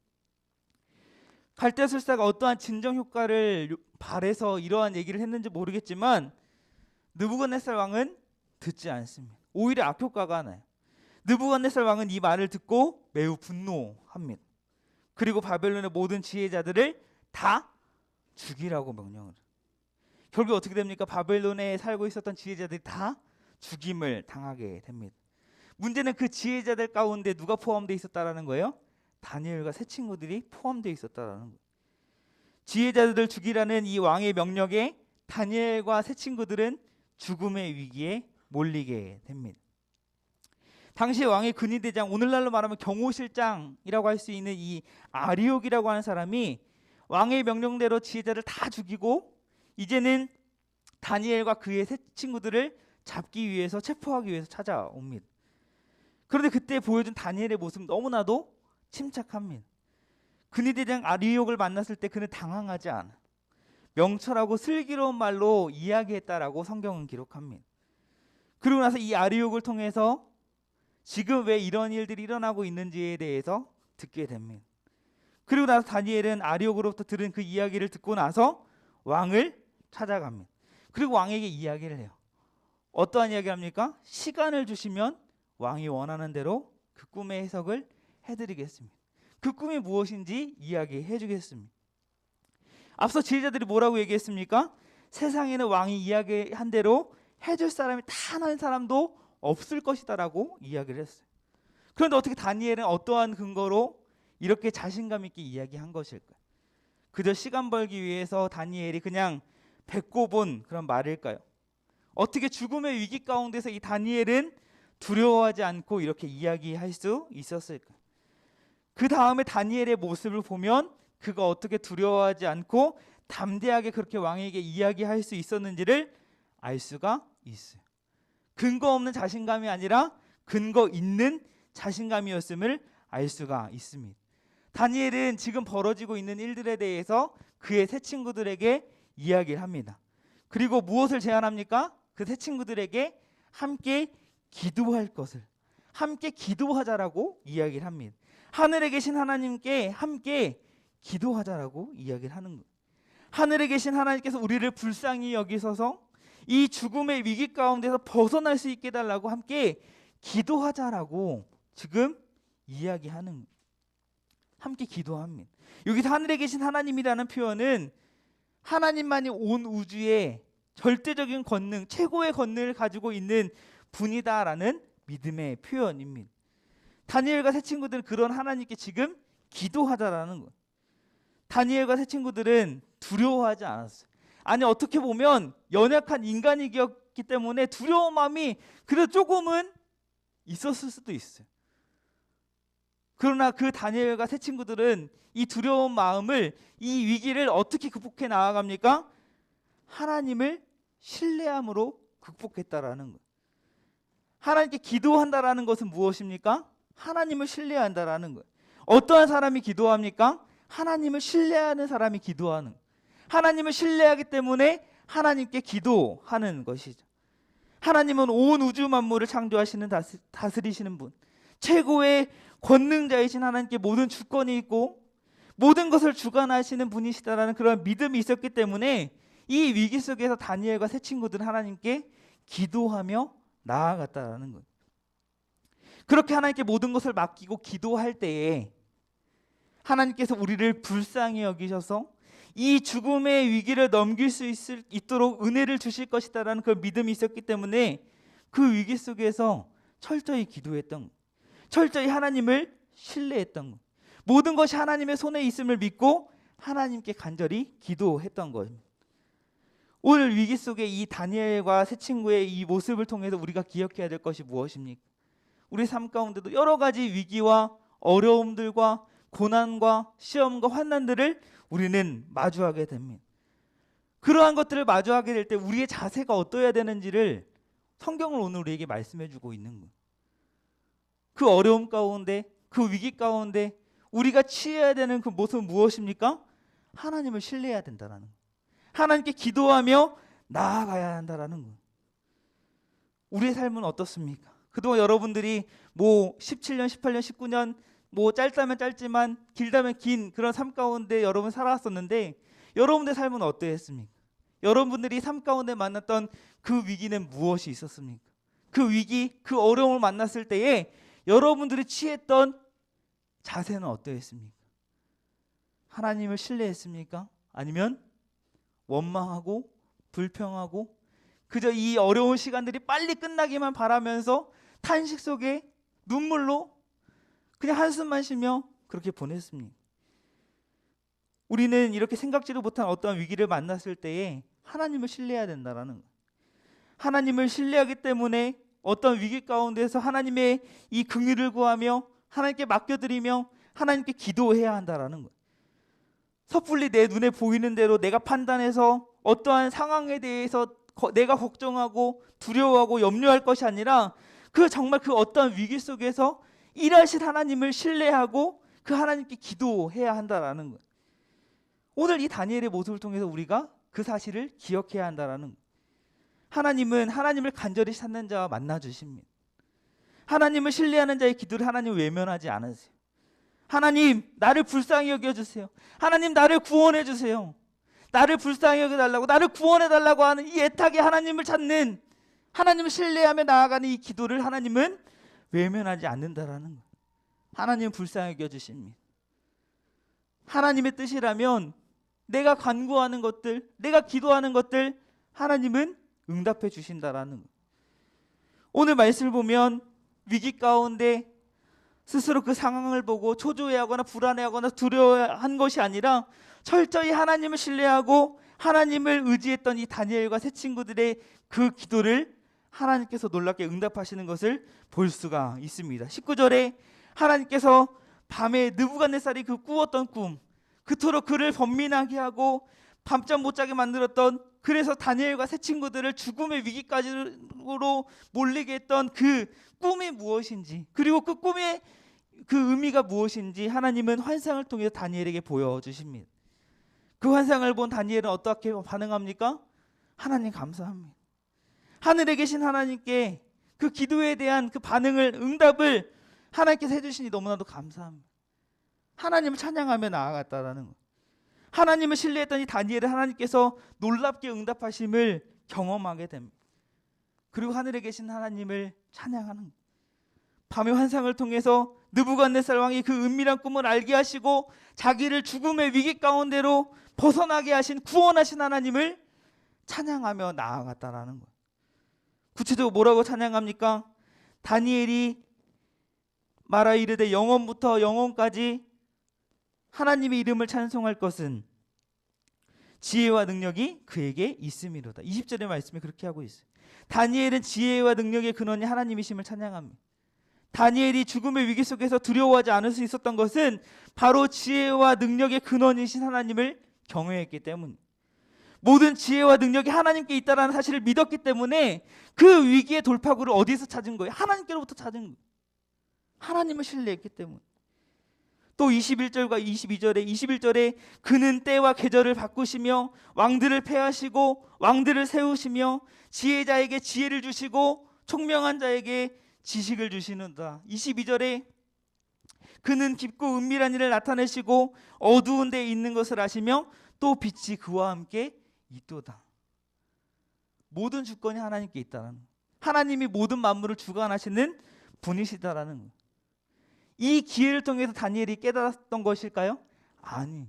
갈대아 술사가 어떠한 진정 효과를 바래서 이러한 얘기를 했는지 모르겠지만 느부갓네살 왕은 듣지 않습니다. 오히려 악효과가 나요. 느부갓네살 왕은 이 말을 듣고 매우 분노합니다. 그리고 바벨론의 모든 지혜자들을 다 죽이라고 명령을 해요. 결국 어떻게 됩니까? 바벨론에 살고 있었던 지혜자들이 다 죽임을 당하게 됩니다. 문제는 그 지혜자들 가운데 누가 포함되어 있었다라는 거예요? 다니엘과 세 친구들이 포함되어 있었다라는 거예요. 지혜자들을 죽이라는 이 왕의 명령에 다니엘과 세 친구들은 죽음의 위기에 몰리게 됩니다. 당시 왕의 근위대장, 오늘날로 말하면 경호실장이라고 할 수 있는 이 아리옥이라고 하는 사람이 왕의 명령대로 지혜자를 다 죽이고 이제는 다니엘과 그의 세 친구들을 잡기 위해서, 체포하기 위해서 찾아옵니다. 그런데 그때 보여준 다니엘의 모습 너무나도 침착합니다. 근위대장 아리옥을 만났을 때 그는 당황하지 않아. 명철하고 슬기로운 말로 이야기했다라고 성경은 기록합니다. 그리고 나서 이 아리옥을 통해서 지금 왜 이런 일들이 일어나고 있는지에 대해서 듣게 됩니다. 그리고 나서 다니엘은 아리옥으로부터 들은 그 이야기를 듣고 나서 왕을 찾아갑니다. 그리고 왕에게 이야기를 해요. 어떠한 이야기를 합니까? 시간을 주시면 왕이 원하는 대로 그 꿈의 해석을 해드리겠습니다. 그 꿈이 무엇인지 이야기해 주겠습니다. 앞서 지혜자들이 뭐라고 얘기했습니까? 세상에는 왕이 이야기한 대로 해줄 사람이 단 한 사람도 없을 것이다라고 이야기를 했어요. 그런데 어떻게 다니엘은 어떠한 근거로 이렇게 자신감 있게 이야기한 것일까요? 그저 시간 벌기 위해서 다니엘이 그냥 배꼽은 그런 말일까요? 어떻게 죽음의 위기 가운데서 이 다니엘은 두려워하지 않고 이렇게 이야기할 수 있었을까요? 그 다음에 다니엘의 모습을 보면 그가 어떻게 두려워하지 않고 담대하게 그렇게 왕에게 이야기할 수 있었는지를 알 수가 있어요. 근거 없는 자신감이 아니라 근거 있는 자신감이었음을 알 수가 있습니다. 다니엘은 지금 벌어지고 있는 일들에 대해서 그의 세 친구들에게 이야기를 합니다. 그리고 무엇을 제안합니까? 그 세 친구들에게 함께 기도할 것을, 함께 기도하자라고 이야기를 합니다. 하늘에 계신 하나님께 함께 기도하자라고 이야기를 하는 거예요. 하늘에 계신 하나님께서 우리를 불쌍히 여기셔서 이 죽음의 위기 가운데서 벗어날 수 있게 해달라고 함께 기도하자라고 지금 이야기하는 거예요. 함께 기도합니다. 여기서 하늘에 계신 하나님이라는 표현은 하나님만이 온 우주의 절대적인 권능, 최고의 권능을 가지고 있는 분이다라는 믿음의 표현입니다. 다니엘과 세 친구들은 그런 하나님께 지금 기도하자라는 거예요. 다니엘과 세 친구들은 두려워하지 않았어요. 아니, 어떻게 보면 연약한 인간이었기 때문에 두려운 마음이 그래도 조금은 있었을 수도 있어요. 그러나 그 다니엘과 세 친구들은 이 두려운 마음을, 이 위기를 어떻게 극복해 나아갑니까? 하나님을 신뢰함으로 극복했다라는 거예요. 하나님께 기도한다라는 것은 무엇입니까? 하나님을 신뢰한다라는 거예요. 어떠한 사람이 기도합니까? 하나님을 신뢰하는 사람이 기도하는 거예요. 하나님을 신뢰하기 때문에 하나님께 기도하는 것이죠. 하나님은 온 우주 만물을 창조하시는 다스리시는 분, 최고의 권능자이신 하나님께 모든 주권이 있고 모든 것을 주관하시는 분이시다라는 그런 믿음이 있었기 때문에 이 위기 속에서 다니엘과 세 친구들은 하나님께 기도하며 나아갔다라는 거예요. 그렇게 하나님께 모든 것을 맡기고 기도할 때에 하나님께서 우리를 불쌍히 여기셔서 이 죽음의 위기를 넘길 수 있도록 은혜를 주실 것이다라는 그 믿음이 있었기 때문에 그 위기 속에서 철저히 기도했던 거예요. 철저히 하나님을 신뢰했던 거예요. 모든 것이 하나님의 손에 있음을 믿고 하나님께 간절히 기도했던 거예요. 오늘 위기 속에 이 다니엘과 세 친구의 이 모습을 통해서 우리가 기억해야 될 것이 무엇입니까? 우리 삶 가운데도 여러 가지 위기와 어려움들과 고난과 시험과 환난들을 우리는 마주하게 됩니다. 그러한 것들을 마주하게 될 때 우리의 자세가 어떠해야 되는지를 성경을 오늘 우리에게 말씀해 주고 있는 거예요. 그 어려움 가운데, 그 위기 가운데 우리가 취해야 되는 그 모습은 무엇입니까? 하나님을 신뢰해야 된다라는 거예요. 하나님께 기도하며 나아가야 한다라는 거예요. 우리의 삶은 어떻습니까? 그동안 여러분들이 17년, 18년, 19년 짧다면 짧지만 길다면 긴 그런 삶 가운데 여러분 살아왔었는데 여러분들의 삶은 어떠했습니까? 여러분들이 삶 가운데 만났던 그 위기는 무엇이 있었습니까? 그 위기, 그 어려움을 만났을 때에 여러분들이 취했던 자세는 어떠했습니까? 하나님을 신뢰했습니까? 아니면 원망하고 불평하고 그저 이 어려운 시간들이 빨리 끝나기만 바라면서 탄식 속에 눈물로 그냥 한숨만 쉬며 그렇게 보냈습니다. 우리는 이렇게 생각지도 못한 어떠한 위기를 만났을 때에 하나님을 신뢰해야 된다는 거예요. 하나님을 신뢰하기 때문에 어떤 위기 가운데서 하나님의 이 긍휼을 구하며 하나님께 맡겨드리며 하나님께 기도해야 한다라는 거예요. 섣불리 내 눈에 보이는 대로 내가 판단해서 어떠한 상황에 대해서 내가 걱정하고 두려워하고 염려할 것이 아니라 정말 그 어떠한 위기 속에서 일하실 하나님을 신뢰하고 그 하나님께 기도해야 한다라는 거예요. 오늘 이 다니엘의 모습을 통해서 우리가 그 사실을 기억해야 한다라는 거예요. 하나님은 하나님을 간절히 찾는 자와 만나 주십니다. 하나님을 신뢰하는 자의 기도를 하나님 외면하지 않으세요. 하나님, 나를 불쌍히 여겨주세요. 하나님, 나를 구원해 주세요. 나를 불쌍히 여겨달라고, 나를 구원해 달라고 하는 이 애타게 하나님을 찾는, 하나님을 신뢰하며 나아가는 이 기도를 하나님은 외면하지 않는다라는 거예요. 하나님은 불쌍히 여겨주십니다. 하나님의 뜻이라면 내가 간구하는 것들, 내가 기도하는 것들 하나님은 응답해 주신다라는 거예요. 오늘 말씀을 보면 위기 가운데 스스로 그 상황을 보고 초조해하거나 불안해하거나 두려워한 것이 아니라 철저히 하나님을 신뢰하고 하나님을 의지했던 이 다니엘과 세 친구들의 그 기도를 하나님께서 놀랍게 응답하시는 것을 볼 수가 있습니다. 19절에 하나님께서 밤에 느부갓네살이 그 꾸었던 꿈, 그토록 그를 번민하게 하고 밤잠 못 자게 만들었던, 그래서 다니엘과 세 친구들을 죽음의 위기까지로 몰리게 했던 그 꿈이 무엇인지, 그리고 그 꿈의 그 의미가 무엇인지 하나님은 환상을 통해서 다니엘에게 보여주십니다. 그 환상을 본 다니엘은 어떻게 반응합니까? 하나님 감사합니다. 하늘에 계신 하나님께 그 기도에 대한 그 반응을, 응답을 하나님께서 해주시니 너무나도 감사합니다. 하나님을 찬양하며 나아갔다라는 것. 하나님을 신뢰했던 이 다니엘은 하나님께서 놀랍게 응답하심을 경험하게 됩니다. 그리고 하늘에 계신 하나님을 찬양하는 것. 밤의 환상을 통해서 느부갓네살 왕이 그 은밀한 꿈을 알게 하시고 자기를 죽음의 위기 가운데로 벗어나게 하신, 구원하신 하나님을 찬양하며 나아갔다라는 거예요. 구체적으로 뭐라고 찬양합니까? 다니엘이 말하 이르되 영원부터 영원까지 하나님의 이름을 찬송할 것은 지혜와 능력이 그에게 있음이로다. 20절의 말씀이 그렇게 하고 있어요. 다니엘은 지혜와 능력의 근원이 하나님이심을 찬양합니다. 다니엘이 죽음의 위기 속에서 두려워하지 않을 수 있었던 것은 바로 지혜와 능력의 근원이신 하나님을 경외했기 때문. 모든 지혜와 능력이 하나님께 있다는 사실을 믿었기 때문에 그 위기의 돌파구를 어디서 찾은 거예요? 하나님께로부터 찾은 거예요. 하나님을 신뢰했기 때문. 또 21절과 22절에 21절에 그는 때와 계절을 바꾸시며 왕들을 패하시고 왕들을 세우시며 지혜자에게 지혜를 주시고 총명한 자에게 지식을 주시는다. 22절에 그는 깊고 은밀한 일을 나타내시고 어두운 데에 있는 것을 아시며 또 빛이 그와 함께 있도다. 모든 주권이 하나님께 있다는, 하나님이 모든 만물을 주관하시는 분이시다라는 거. 이 기회를 통해서 다니엘이 깨달았던 것일까요? 아니.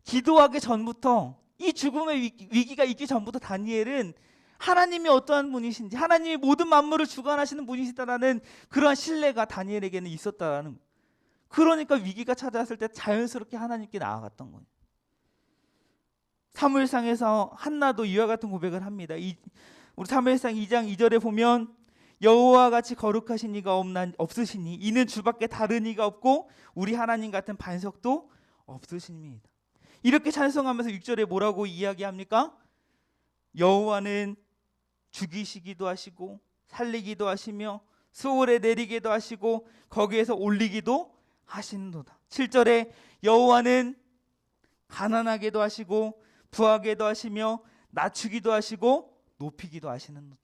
기도하기 전부터, 이 죽음의 위기가 있기 전부터 다니엘은 하나님이 어떠한 분이신지, 하나님이 모든 만물을 주관하시는 분이시다라는 그러한 신뢰가 다니엘에게는 있었다라는 거예요. 그러니까 위기가 찾아왔을 때 자연스럽게 하나님께 나아갔던 거예요. 사무엘상에서 한나도 이와 같은 고백을 합니다. 우리 사무엘상 2장 2절에 보면 여호와와 같이 거룩하신 이가 없으시니 이는 주밖에 다른 이가 없고 우리 하나님 같은 반석도 없으십니다. 이렇게 찬송하면서 6절에 뭐라고 이야기합니까? 여호와는 죽이시기도 하시고 살리기도 하시며 수월에 내리기도 하시고 거기에서 올리기도 하시는도다. 7절에 여호와는 가난하게도 하시고 부하게도 하시며 낮추기도 하시고 높이기도 하시는도다.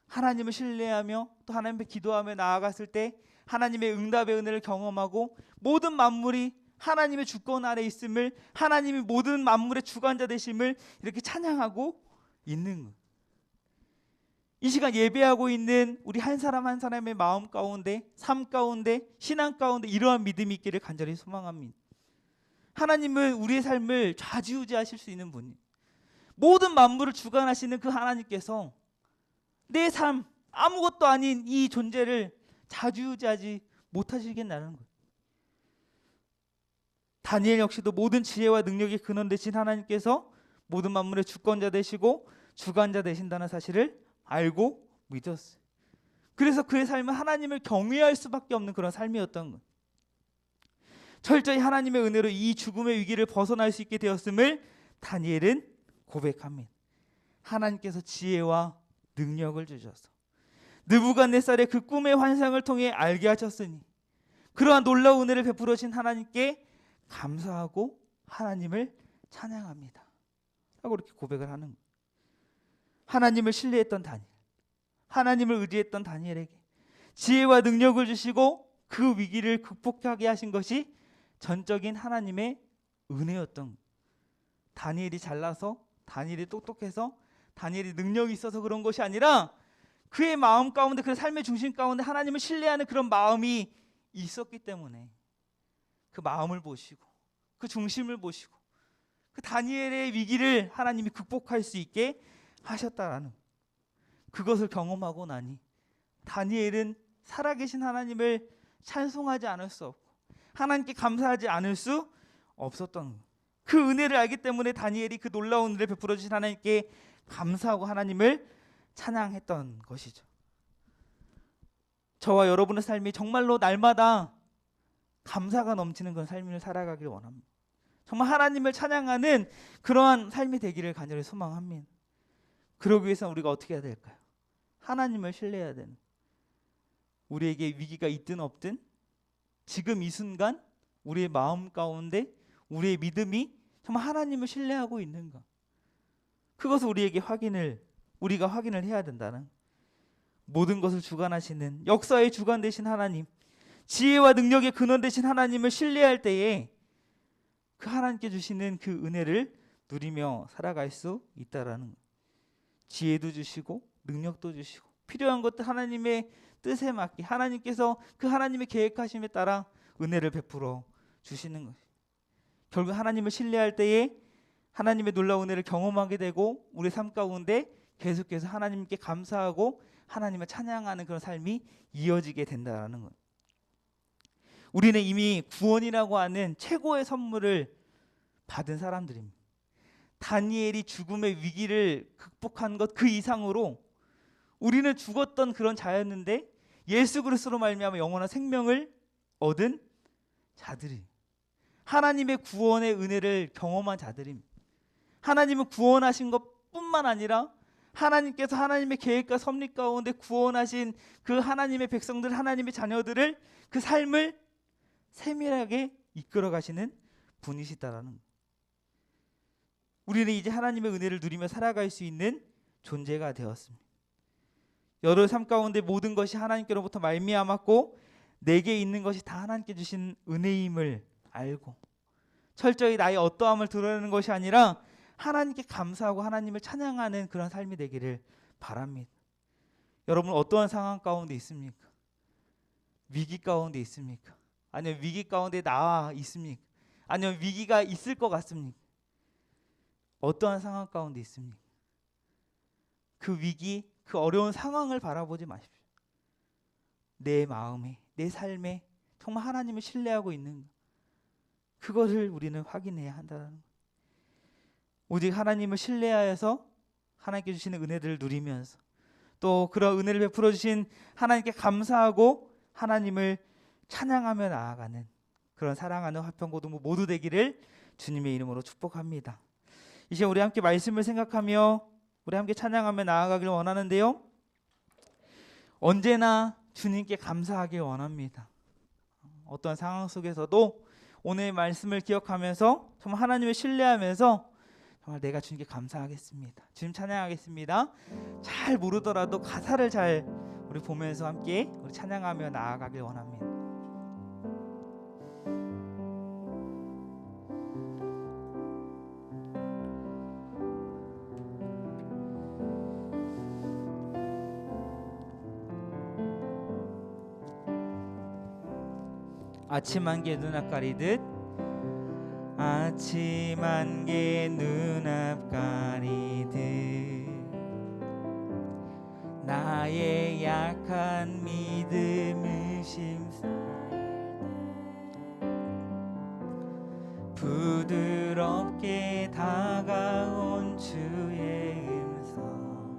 하나님을 신뢰하며 또 하나님 앞에 기도하며 나아갔을 때 하나님의 응답의 은혜를 경험하고 모든 만물이 하나님의 주권 아래 있음을, 하나님이 모든 만물의 주관자 되심을 이렇게 찬양하고 있는 것. 이 시간 예배하고 있는 우리 한 사람 한 사람의 마음 가운데, 삶 가운데, 신앙 가운데 이러한 믿음이 있기를 간절히 소망합니다. 하나님은 우리의 삶을 좌지우지하실 수 있는 분이에요. 모든 만물을 주관하시는 그 하나님께서 내 삶, 아무것도 아닌 이 존재를 좌지우지하지 못하시겠다는 거예요. 다니엘 역시도 모든 지혜와 능력의 근원 되신 하나님께서 모든 만물의 주권자 되시고 주관자 되신다는 사실을 알고 믿었어요. 그래서 그의 삶은 하나님을 경외할 수밖에 없는 그런 삶이었던 거예요. 철저히 하나님의 은혜로 이 죽음의 위기를 벗어날 수 있게 되었음을 다니엘은 고백합니다. 하나님께서 지혜와 능력을 주셔서 느부갓네살의 그 꿈의 환상을 통해 알게 하셨으니 그러한 놀라운 은혜를 베풀어 주신 하나님께 감사하고 하나님을 찬양합니다 하고 이렇게 고백을 하는 거예요. 하나님을 신뢰했던 다니엘, 하나님을 의지했던 다니엘에게 지혜와 능력을 주시고 그 위기를 극복하게 하신 것이 전적인 하나님의 은혜였던 거예요. 다니엘이 잘나서, 다니엘이 똑똑해서, 다니엘이 능력이 있어서 그런 것이 아니라 그의 마음 가운데, 그 삶의 중심 가운데 하나님을 신뢰하는 그런 마음이 있었기 때문에 그 마음을 보시고 그 중심을 보시고 그 다니엘의 위기를 하나님이 극복할 수 있게 하셨다라는, 그것을 경험하고 나니 다니엘은 살아계신 하나님을 찬송하지 않을 수 없고 하나님께 감사하지 않을 수 없었던 거예요. 그 은혜를 알기 때문에 다니엘이 그 놀라운 은혜를 베풀어 주신 하나님께 감사하고 하나님을 찬양했던 것이죠. 저와 여러분의 삶이 정말로 날마다 감사가 넘치는 그런 삶을 살아가길 원합니다. 정말 하나님을 찬양하는 그러한 삶이 되기를 간절히 소망합니다. 그러기 위해서 우리가 어떻게 해야 될까요? 하나님을 신뢰해야 되는, 우리에게 위기가 있든 없든 지금 이 순간 우리의 마음 가운데 우리의 믿음이 정말 하나님을 신뢰하고 있는가, 그것을 우리가 확인을 해야 된다는, 모든 것을 주관하시는 역사의 주관 되신 하나님, 지혜와 능력의 근원 되신 하나님을 신뢰할 때에 그 하나님께 주시는 그 은혜를 누리며 살아갈 수 있다라는 것. 지혜도 주시고 능력도 주시고 필요한 것들 하나님의 뜻에 맞게 하나님께서 그 하나님의 계획하심에 따라 은혜를 베풀어 주시는 것. 결국 하나님을 신뢰할 때에 하나님의 놀라운 은혜를 경험하게 되고 우리 삶 가운데 계속해서 하나님께 감사하고 하나님을 찬양하는 그런 삶이 이어지게 된다는 것. 우리는 이미 구원이라고 하는 최고의 선물을 받은 사람들입니다. 다니엘이 죽음의 위기를 극복한 것 그 이상으로 우리는 죽었던 그런 자였는데 예수 그리스도로 말미암아 영원한 생명을 얻은 자들이, 하나님의 구원의 은혜를 경험한 자들입니다. 하나님은 구원하신 것뿐만 아니라 하나님께서 하나님의 계획과 섭리 가운데 구원하신 그 하나님의 백성들, 하나님의 자녀들을 그 삶을 세밀하게 이끌어 가시는 분이시다라는 것. 우리는 이제 하나님의 은혜를 누리며 살아갈 수 있는 존재가 되었습니다. 여러 삶 가운데 모든 것이 하나님께로부터 말미암았고 내게 있는 것이 다 하나님께 주신 은혜임을 알고 철저히 나의 어떠함을 드러내는 것이 아니라 하나님께 감사하고 하나님을 찬양하는 그런 삶이 되기를 바랍니다. 여러분 어떠한 상황 가운데 있습니까? 위기 가운데 있습니까? 아니면 위기 가운데 나와 있습니까? 아니면 위기가 있을 것 같습니까? 어떠한 상황 가운데 있습니까? 그 위기, 그 어려운 상황을 바라보지 마십시오. 내 마음에, 내 삶에 정말 하나님을 신뢰하고 있는가, 그것을 우리는 확인해야 한다는 것. 오직 하나님을 신뢰하여서 하나님께 주시는 은혜들을 누리면서 또 그런 은혜를 베풀어 주신 하나님께 감사하고 하나님을 찬양하며 나아가는 그런 사랑하는 화평고등부 모두 되기를 주님의 이름으로 축복합니다. 이제 우리 함께 말씀을 생각하며 우리 함께 찬양하며 나아가길 원하는데요, 언제나 주님께 감사하길 원합니다. 어떤 상황 속에서도 오늘의 말씀을 기억하면서 정말 하나님을 신뢰하면서 정말 내가 주님께 감사하겠습니다, 주님 찬양하겠습니다, 잘 모르더라도 가사를 잘 우리 보면서 함께 우리 찬양하며 나아가길 원합니다. 아침 안개 눈앞 가리듯, 아침 안개 눈앞 가리듯 나의 약한 믿음을 심사할 때 부드럽게 다가온 주의 음성,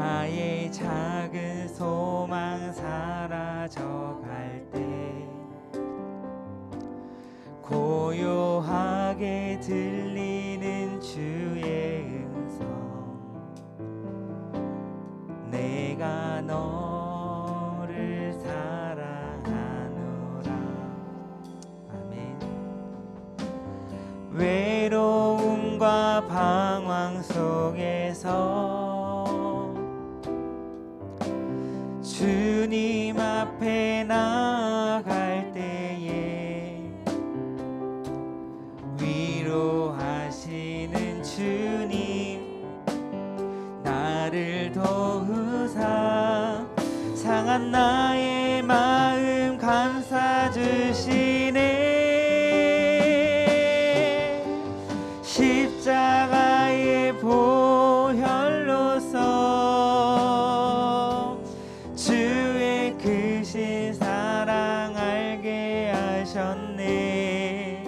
나의 작은 소망 사라져갈 때 고요하게 들리는 주의 음성 내가 너를 사랑하노라. 아멘. 외로움과 방황 속에서 주님 앞에 나아갈 때에 위로하시는 주님 나를 도우사 상한 나의 마음 감싸 주시네. 십자가의 보혈로서 주의 크신 사랑 알게 하셨네.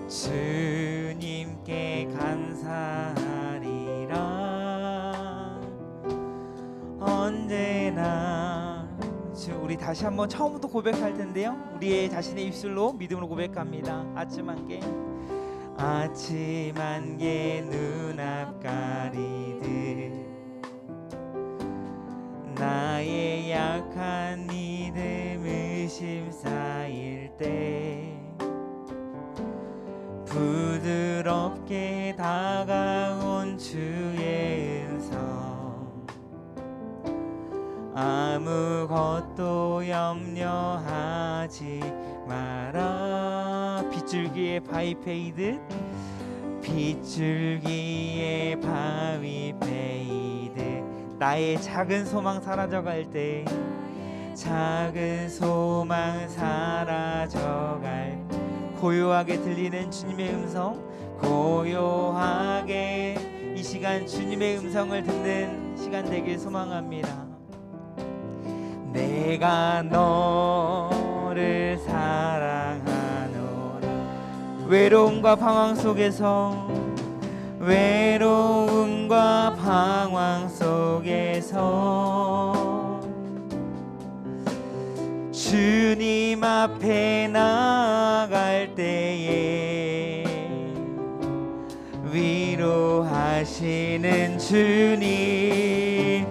주님께 감사하리라. 언제나 우리 다시 한번 처음부터 고백할 텐데요. 우리의 자신의 입술로 믿음으로 고백합니다. 아침 안개 아침 안개 눈앞 가리듯 나의 약한 믿음 의심 쌓일 때 부드럽게 다가온 주의 음성 아무것도 염려하지 마라. 빗줄기에 바위 패이듯 빗줄기에 바위 패이듯 나의 작은 소망 사라져갈 때 작은 소망 사라져갈 고요하게 들리는 주님의 음성 고요하게 이 시간 주님의 음성을 듣는 시간 되길 소망합니다. 내가 너를 사랑하노라. 외로움과 방황 속에서 외로움과 방황 속에서 주님 앞에 나아갈 때에 위로하시는 주님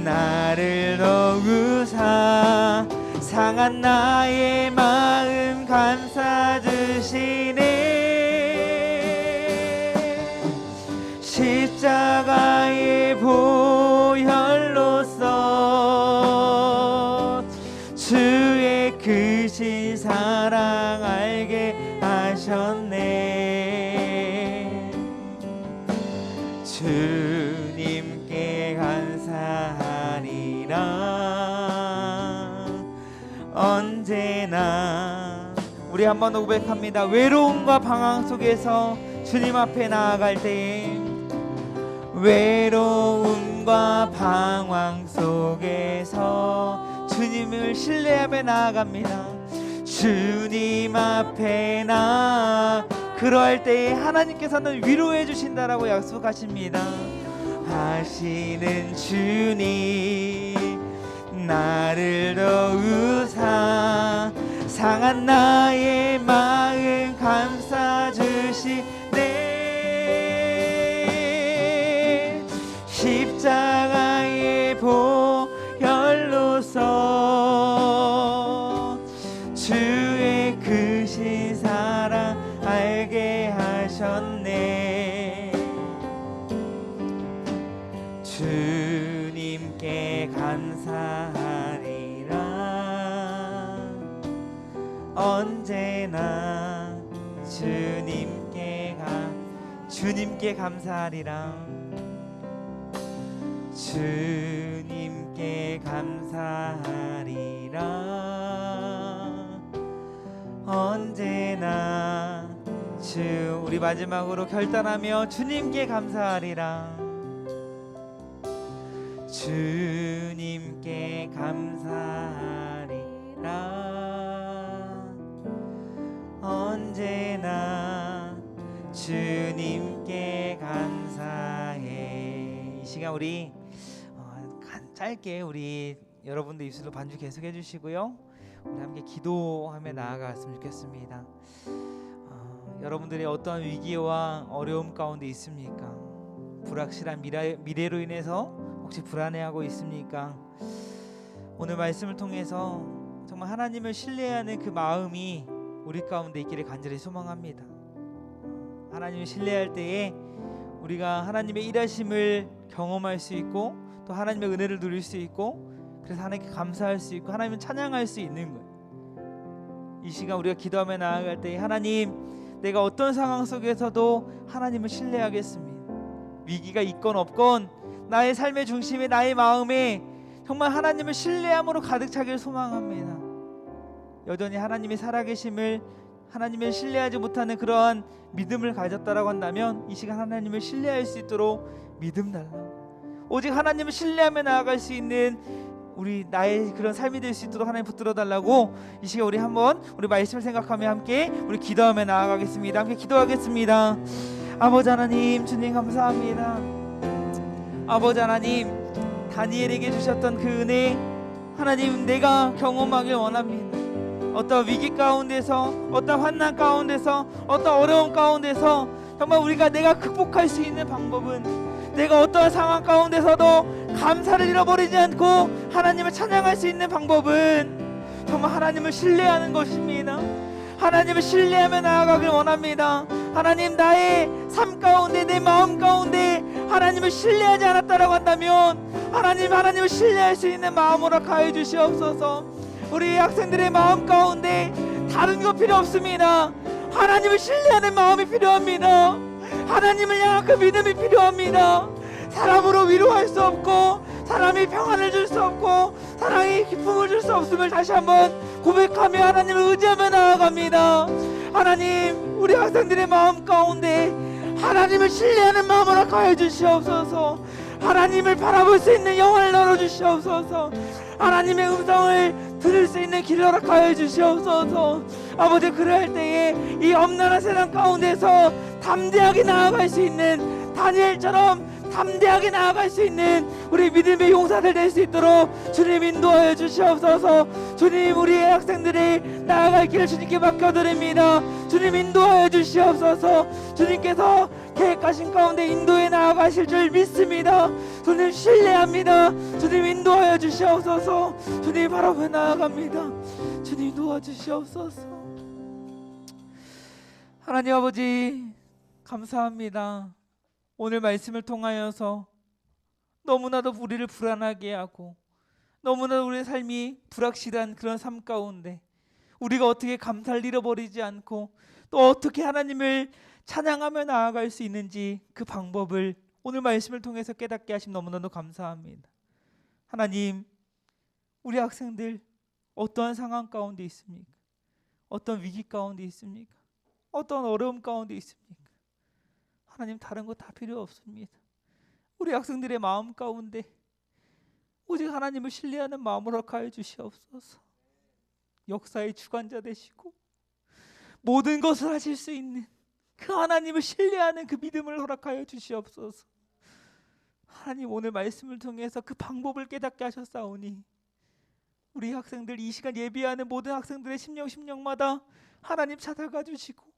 나를 도우사 상한 나의 마음 감싸 주시네. 십자가의 보혈로서 주의 크신 사랑 알게 하셨네. 주님께 감사하리라. 언제나 우리 한 번 더 고백합니다. 외로움과 방황 속에서 주님 앞에 나아갈 때에 외로움과 방황 속에서 주님을 신뢰하며 나아갑니다. 주님 앞에 그러할 때에 하나님께서는 위로해 주신다라고 약속하십니다. 하시는 주님 나를 도우사 상한 나의 마음 감싸 주시네. 십자가의 보혈로서 주의 크신 사랑 알게 하셨네. 주님께 감사하리라. 언제나 주님께 감사하리라. 주님께 감사하리라. 언제나 우리 마지막으로 결단하며 주님께 감사하리라. 주님께 감사하리라. 언제나 주님께 감사해. 이 시간 우리 짧게 우리 여러분들 입술로 반주 계속 해주시고요. 우리 함께 기도하며 나아갔으면 좋겠습니다. 여러분들이 어떠한 위기와 어려움 가운데 있습니까? 불확실한 미래로 인해서 혹시 불안해하고 있습니까? 오늘 말씀을 통해서 정말 하나님을 신뢰하는 그 마음이 우리 가운데 있기를 간절히 소망합니다. 하나님을 신뢰할 때에 우리가 하나님의 일하심을 경험할 수 있고 또 하나님의 은혜를 누릴 수 있고 그래서 하나님께 감사할 수 있고 하나님을 찬양할 수 있는 거예요. 이 시간 우리가 기도하며 나아갈 때 하나님, 내가 어떤 상황 속에서도 하나님을 신뢰하겠습니다. 위기가 있건 없건 나의 삶의 중심에 나의 마음에 정말 하나님을 신뢰함으로 가득 차길 소망합니다. 여전히 하나님이 살아계심을, 하나님을 신뢰하지 못하는 그러한 믿음을 가졌다라고 한다면 이 시간 하나님을 신뢰할 수 있도록 믿음 달라고, 오직 하나님을 신뢰하며 나아갈 수 있는 우리 나의 그런 삶이 될 수 있도록 하나님 붙들어 달라고 이 시간 우리 한번 우리 말씀을 생각하며 함께 우리 기도하며 나아가겠습니다. 함께 기도하겠습니다. 아버지 하나님, 주님 감사합니다. 아버지 하나님, 다니엘에게 주셨던 그 은혜 하나님 내가 경험하길 원합니다. 어떤 위기 가운데서, 어떤 환난 가운데서, 어떤 어려움 가운데서 정말 우리가 내가 극복할 수 있는 방법은, 내가 어떤 상황 가운데서도 감사를 잃어버리지 않고 하나님을 찬양할 수 있는 방법은 정말 하나님을 신뢰하는 것입니다. 하나님을 신뢰하며 나아가길 원합니다. 하나님, 나의 삶 가운데, 내 마음 가운데 하나님을 신뢰하지 않았다라고 한다면 하나님을 신뢰할 수 있는 마음으로 가해 주시옵소서. 우리 학생들의 마음 가운데 다른 거 필요 없습니다. 하나님을 신뢰하는 마음이 필요합니다. 하나님을 향한 그 믿음이 필요합니다. 사람으로 위로할 수 없고 사람이 평안을 줄 수 없고 사랑이 기쁨을 줄 수 없음을 다시 한번 고백하며 하나님을 의지하며 나아갑니다. 하나님, 우리 학생들의 마음 가운데 하나님을 신뢰하는 마음으로 가해 주시옵소서. 하나님을 바라볼 수 있는 영혼을 열어주시옵소서. 하나님의 음성을 들을 수 있는 길을 허락하여 주시옵소서. 아버지, 그럴 때에 이 엄난한 세상 가운데서 담대하게 나아갈 수 있는, 다니엘처럼 담대하게 나아갈 수 있는 우리 믿음의 용사들 될 수 있도록 주님 인도하여 주시옵소서. 주님, 우리의 학생들이 나아갈 길을 주님께 맡겨드립니다. 주님 인도하여 주시옵소서. 주님께서 계획하신 가운데 인도해 나아가실 줄 믿습니다. 주님 신뢰합니다. 주님 인도하여 주시옵소서. 주님 바라보며 나아갑니다. 주님 도와주시옵소서. 하나님 아버지 감사합니다. 오늘 말씀을 통하여서 너무나도 우리를 불안하게 하고 너무나도 우리의 삶이 불확실한 그런 삶 가운데 우리가 어떻게 감사를 잃어버리지 않고 또 어떻게 하나님을 찬양하며 나아갈 수 있는지 그 방법을 오늘 말씀을 통해서 깨닫게 하심 너무나도 감사합니다. 하나님, 우리 학생들 어떠한 상황 가운데 있습니까? 어떤 위기 가운데 있습니까? 어떤 어려움 가운데 있습니까? 하나님, 다른 거 다 필요 없습니다. 우리 학생들의 마음 가운데 오직 하나님을 신뢰하는 마음으로 가해 주시옵소서. 역사의 주관자 되시고 모든 것을 하실 수 있는 그 하나님을 신뢰하는 그 믿음을 허락하여 주시옵소서. 하나님, 오늘 말씀을 통해서 그 방법을 깨닫게 하셨사오니 우리 학생들, 이 시간 예비하는 모든 학생들의 심령마다 하나님 찾아가 주시고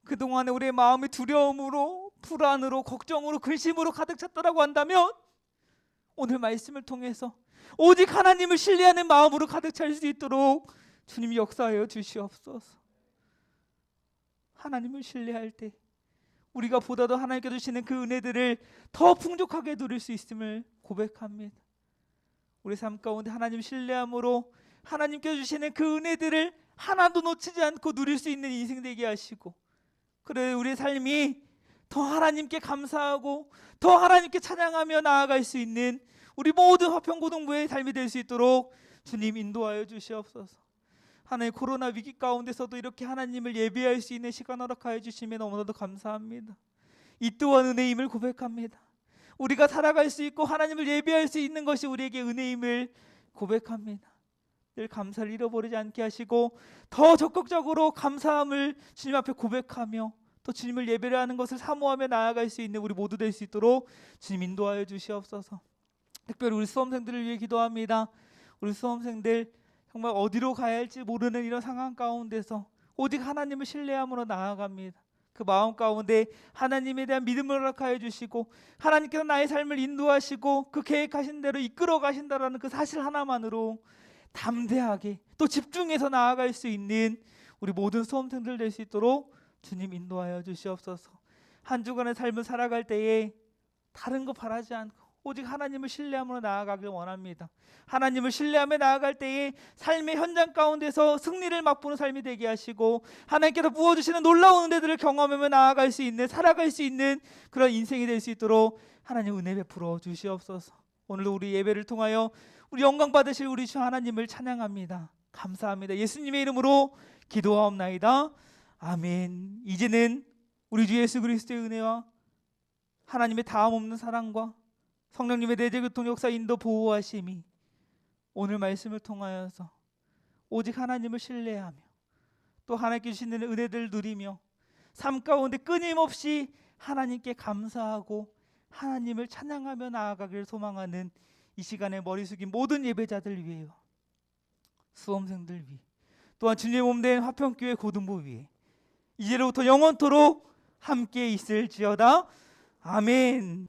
그동안에 우리의 마음이 두려움으로, 불안으로, 걱정으로, 근심으로 가득 찼다라고 한다면 오늘 말씀을 통해서 오직 하나님을 신뢰하는 마음으로 가득 찰 수 있도록 주님이 역사하여 주시옵소서. 하나님을 신뢰할 때 우리가 보다도 하나님께 주시는 그 은혜들을 더 풍족하게 누릴 수 있음을 고백합니다. 우리 삶 가운데 하나님 신뢰함으로 하나님께 주시는 그 은혜들을 하나도 놓치지 않고 누릴 수 있는 인생 되게 하시고, 그래 우리의 삶이 더 하나님께 감사하고 더 하나님께 찬양하며 나아갈 수 있는 우리 모든 화평고등부의 삶이 될 수 있도록 주님 인도하여 주시옵소서. 하나님, 코로나 위기 가운데서도 이렇게 하나님을 예배할 수 있는 시간 허락하여 주시면 너무나도 감사합니다. 이 또한 은혜임을 고백합니다. 우리가 살아갈 수 있고 하나님을 예배할 수 있는 것이 우리에게 은혜임을 고백합니다. 늘 감사를 잃어버리지 않게 하시고 더 적극적으로 감사함을 주님 앞에 고백하며 또 주님을 예배하는 것을 사모하며 나아갈 수 있는 우리 모두 될 수 있도록 주님 인도하여 주시옵소서. 특별히 우리 수험생들을 위해 기도합니다. 우리 수험생들 정말 어디로 가야 할지 모르는 이런 상황 가운데서 오직 하나님을 신뢰함으로 나아갑니다. 그 마음 가운데 하나님에 대한 믿음을 허락하여 주시고 하나님께서 나의 삶을 인도하시고 그 계획하신 대로 이끌어 가신다라는 그 사실 하나만으로 담대하게 또 집중해서 나아갈 수 있는 우리 모든 수험생들 될 수 있도록 주님 인도하여 주시옵소서. 한 주간의 삶을 살아갈 때에 다른 거 바라지 않고 오직 하나님을 신뢰함으로 나아가길 원합니다. 하나님을 신뢰하며 나아갈 때에 삶의 현장 가운데서 승리를 맛보는 삶이 되게 하시고 하나님께서 부어주시는 놀라운 은혜들을 경험하며 나아갈 수 있는, 살아갈 수 있는 그런 인생이 될 수 있도록 하나님 은혜 베풀어 주시옵소서. 오늘도 우리 예배를 통하여 우리 영광 받으실 우리 주 하나님을 찬양합니다. 감사합니다. 예수님의 이름으로 기도하옵나이다. 아멘. 이제는 우리 주 예수 그리스도의 은혜와 하나님의 다음 없는 사랑과 성령님의 내재교통 역사 인도 보호하심이 오늘 말씀을 통하여서 오직 하나님을 신뢰하며 또 하나님께 주시는 은혜들을 누리며 삶 가운데 끊임없이 하나님께 감사하고 하나님을 찬양하며 나아가기를 소망하는 이 시간에 머리 숙인 모든 예배자들 위에요, 수험생들 위해, 또한 주님의 몸된 화평교회 고등부 위에 이제로부터 영원토록 함께 있을지어다. 아멘.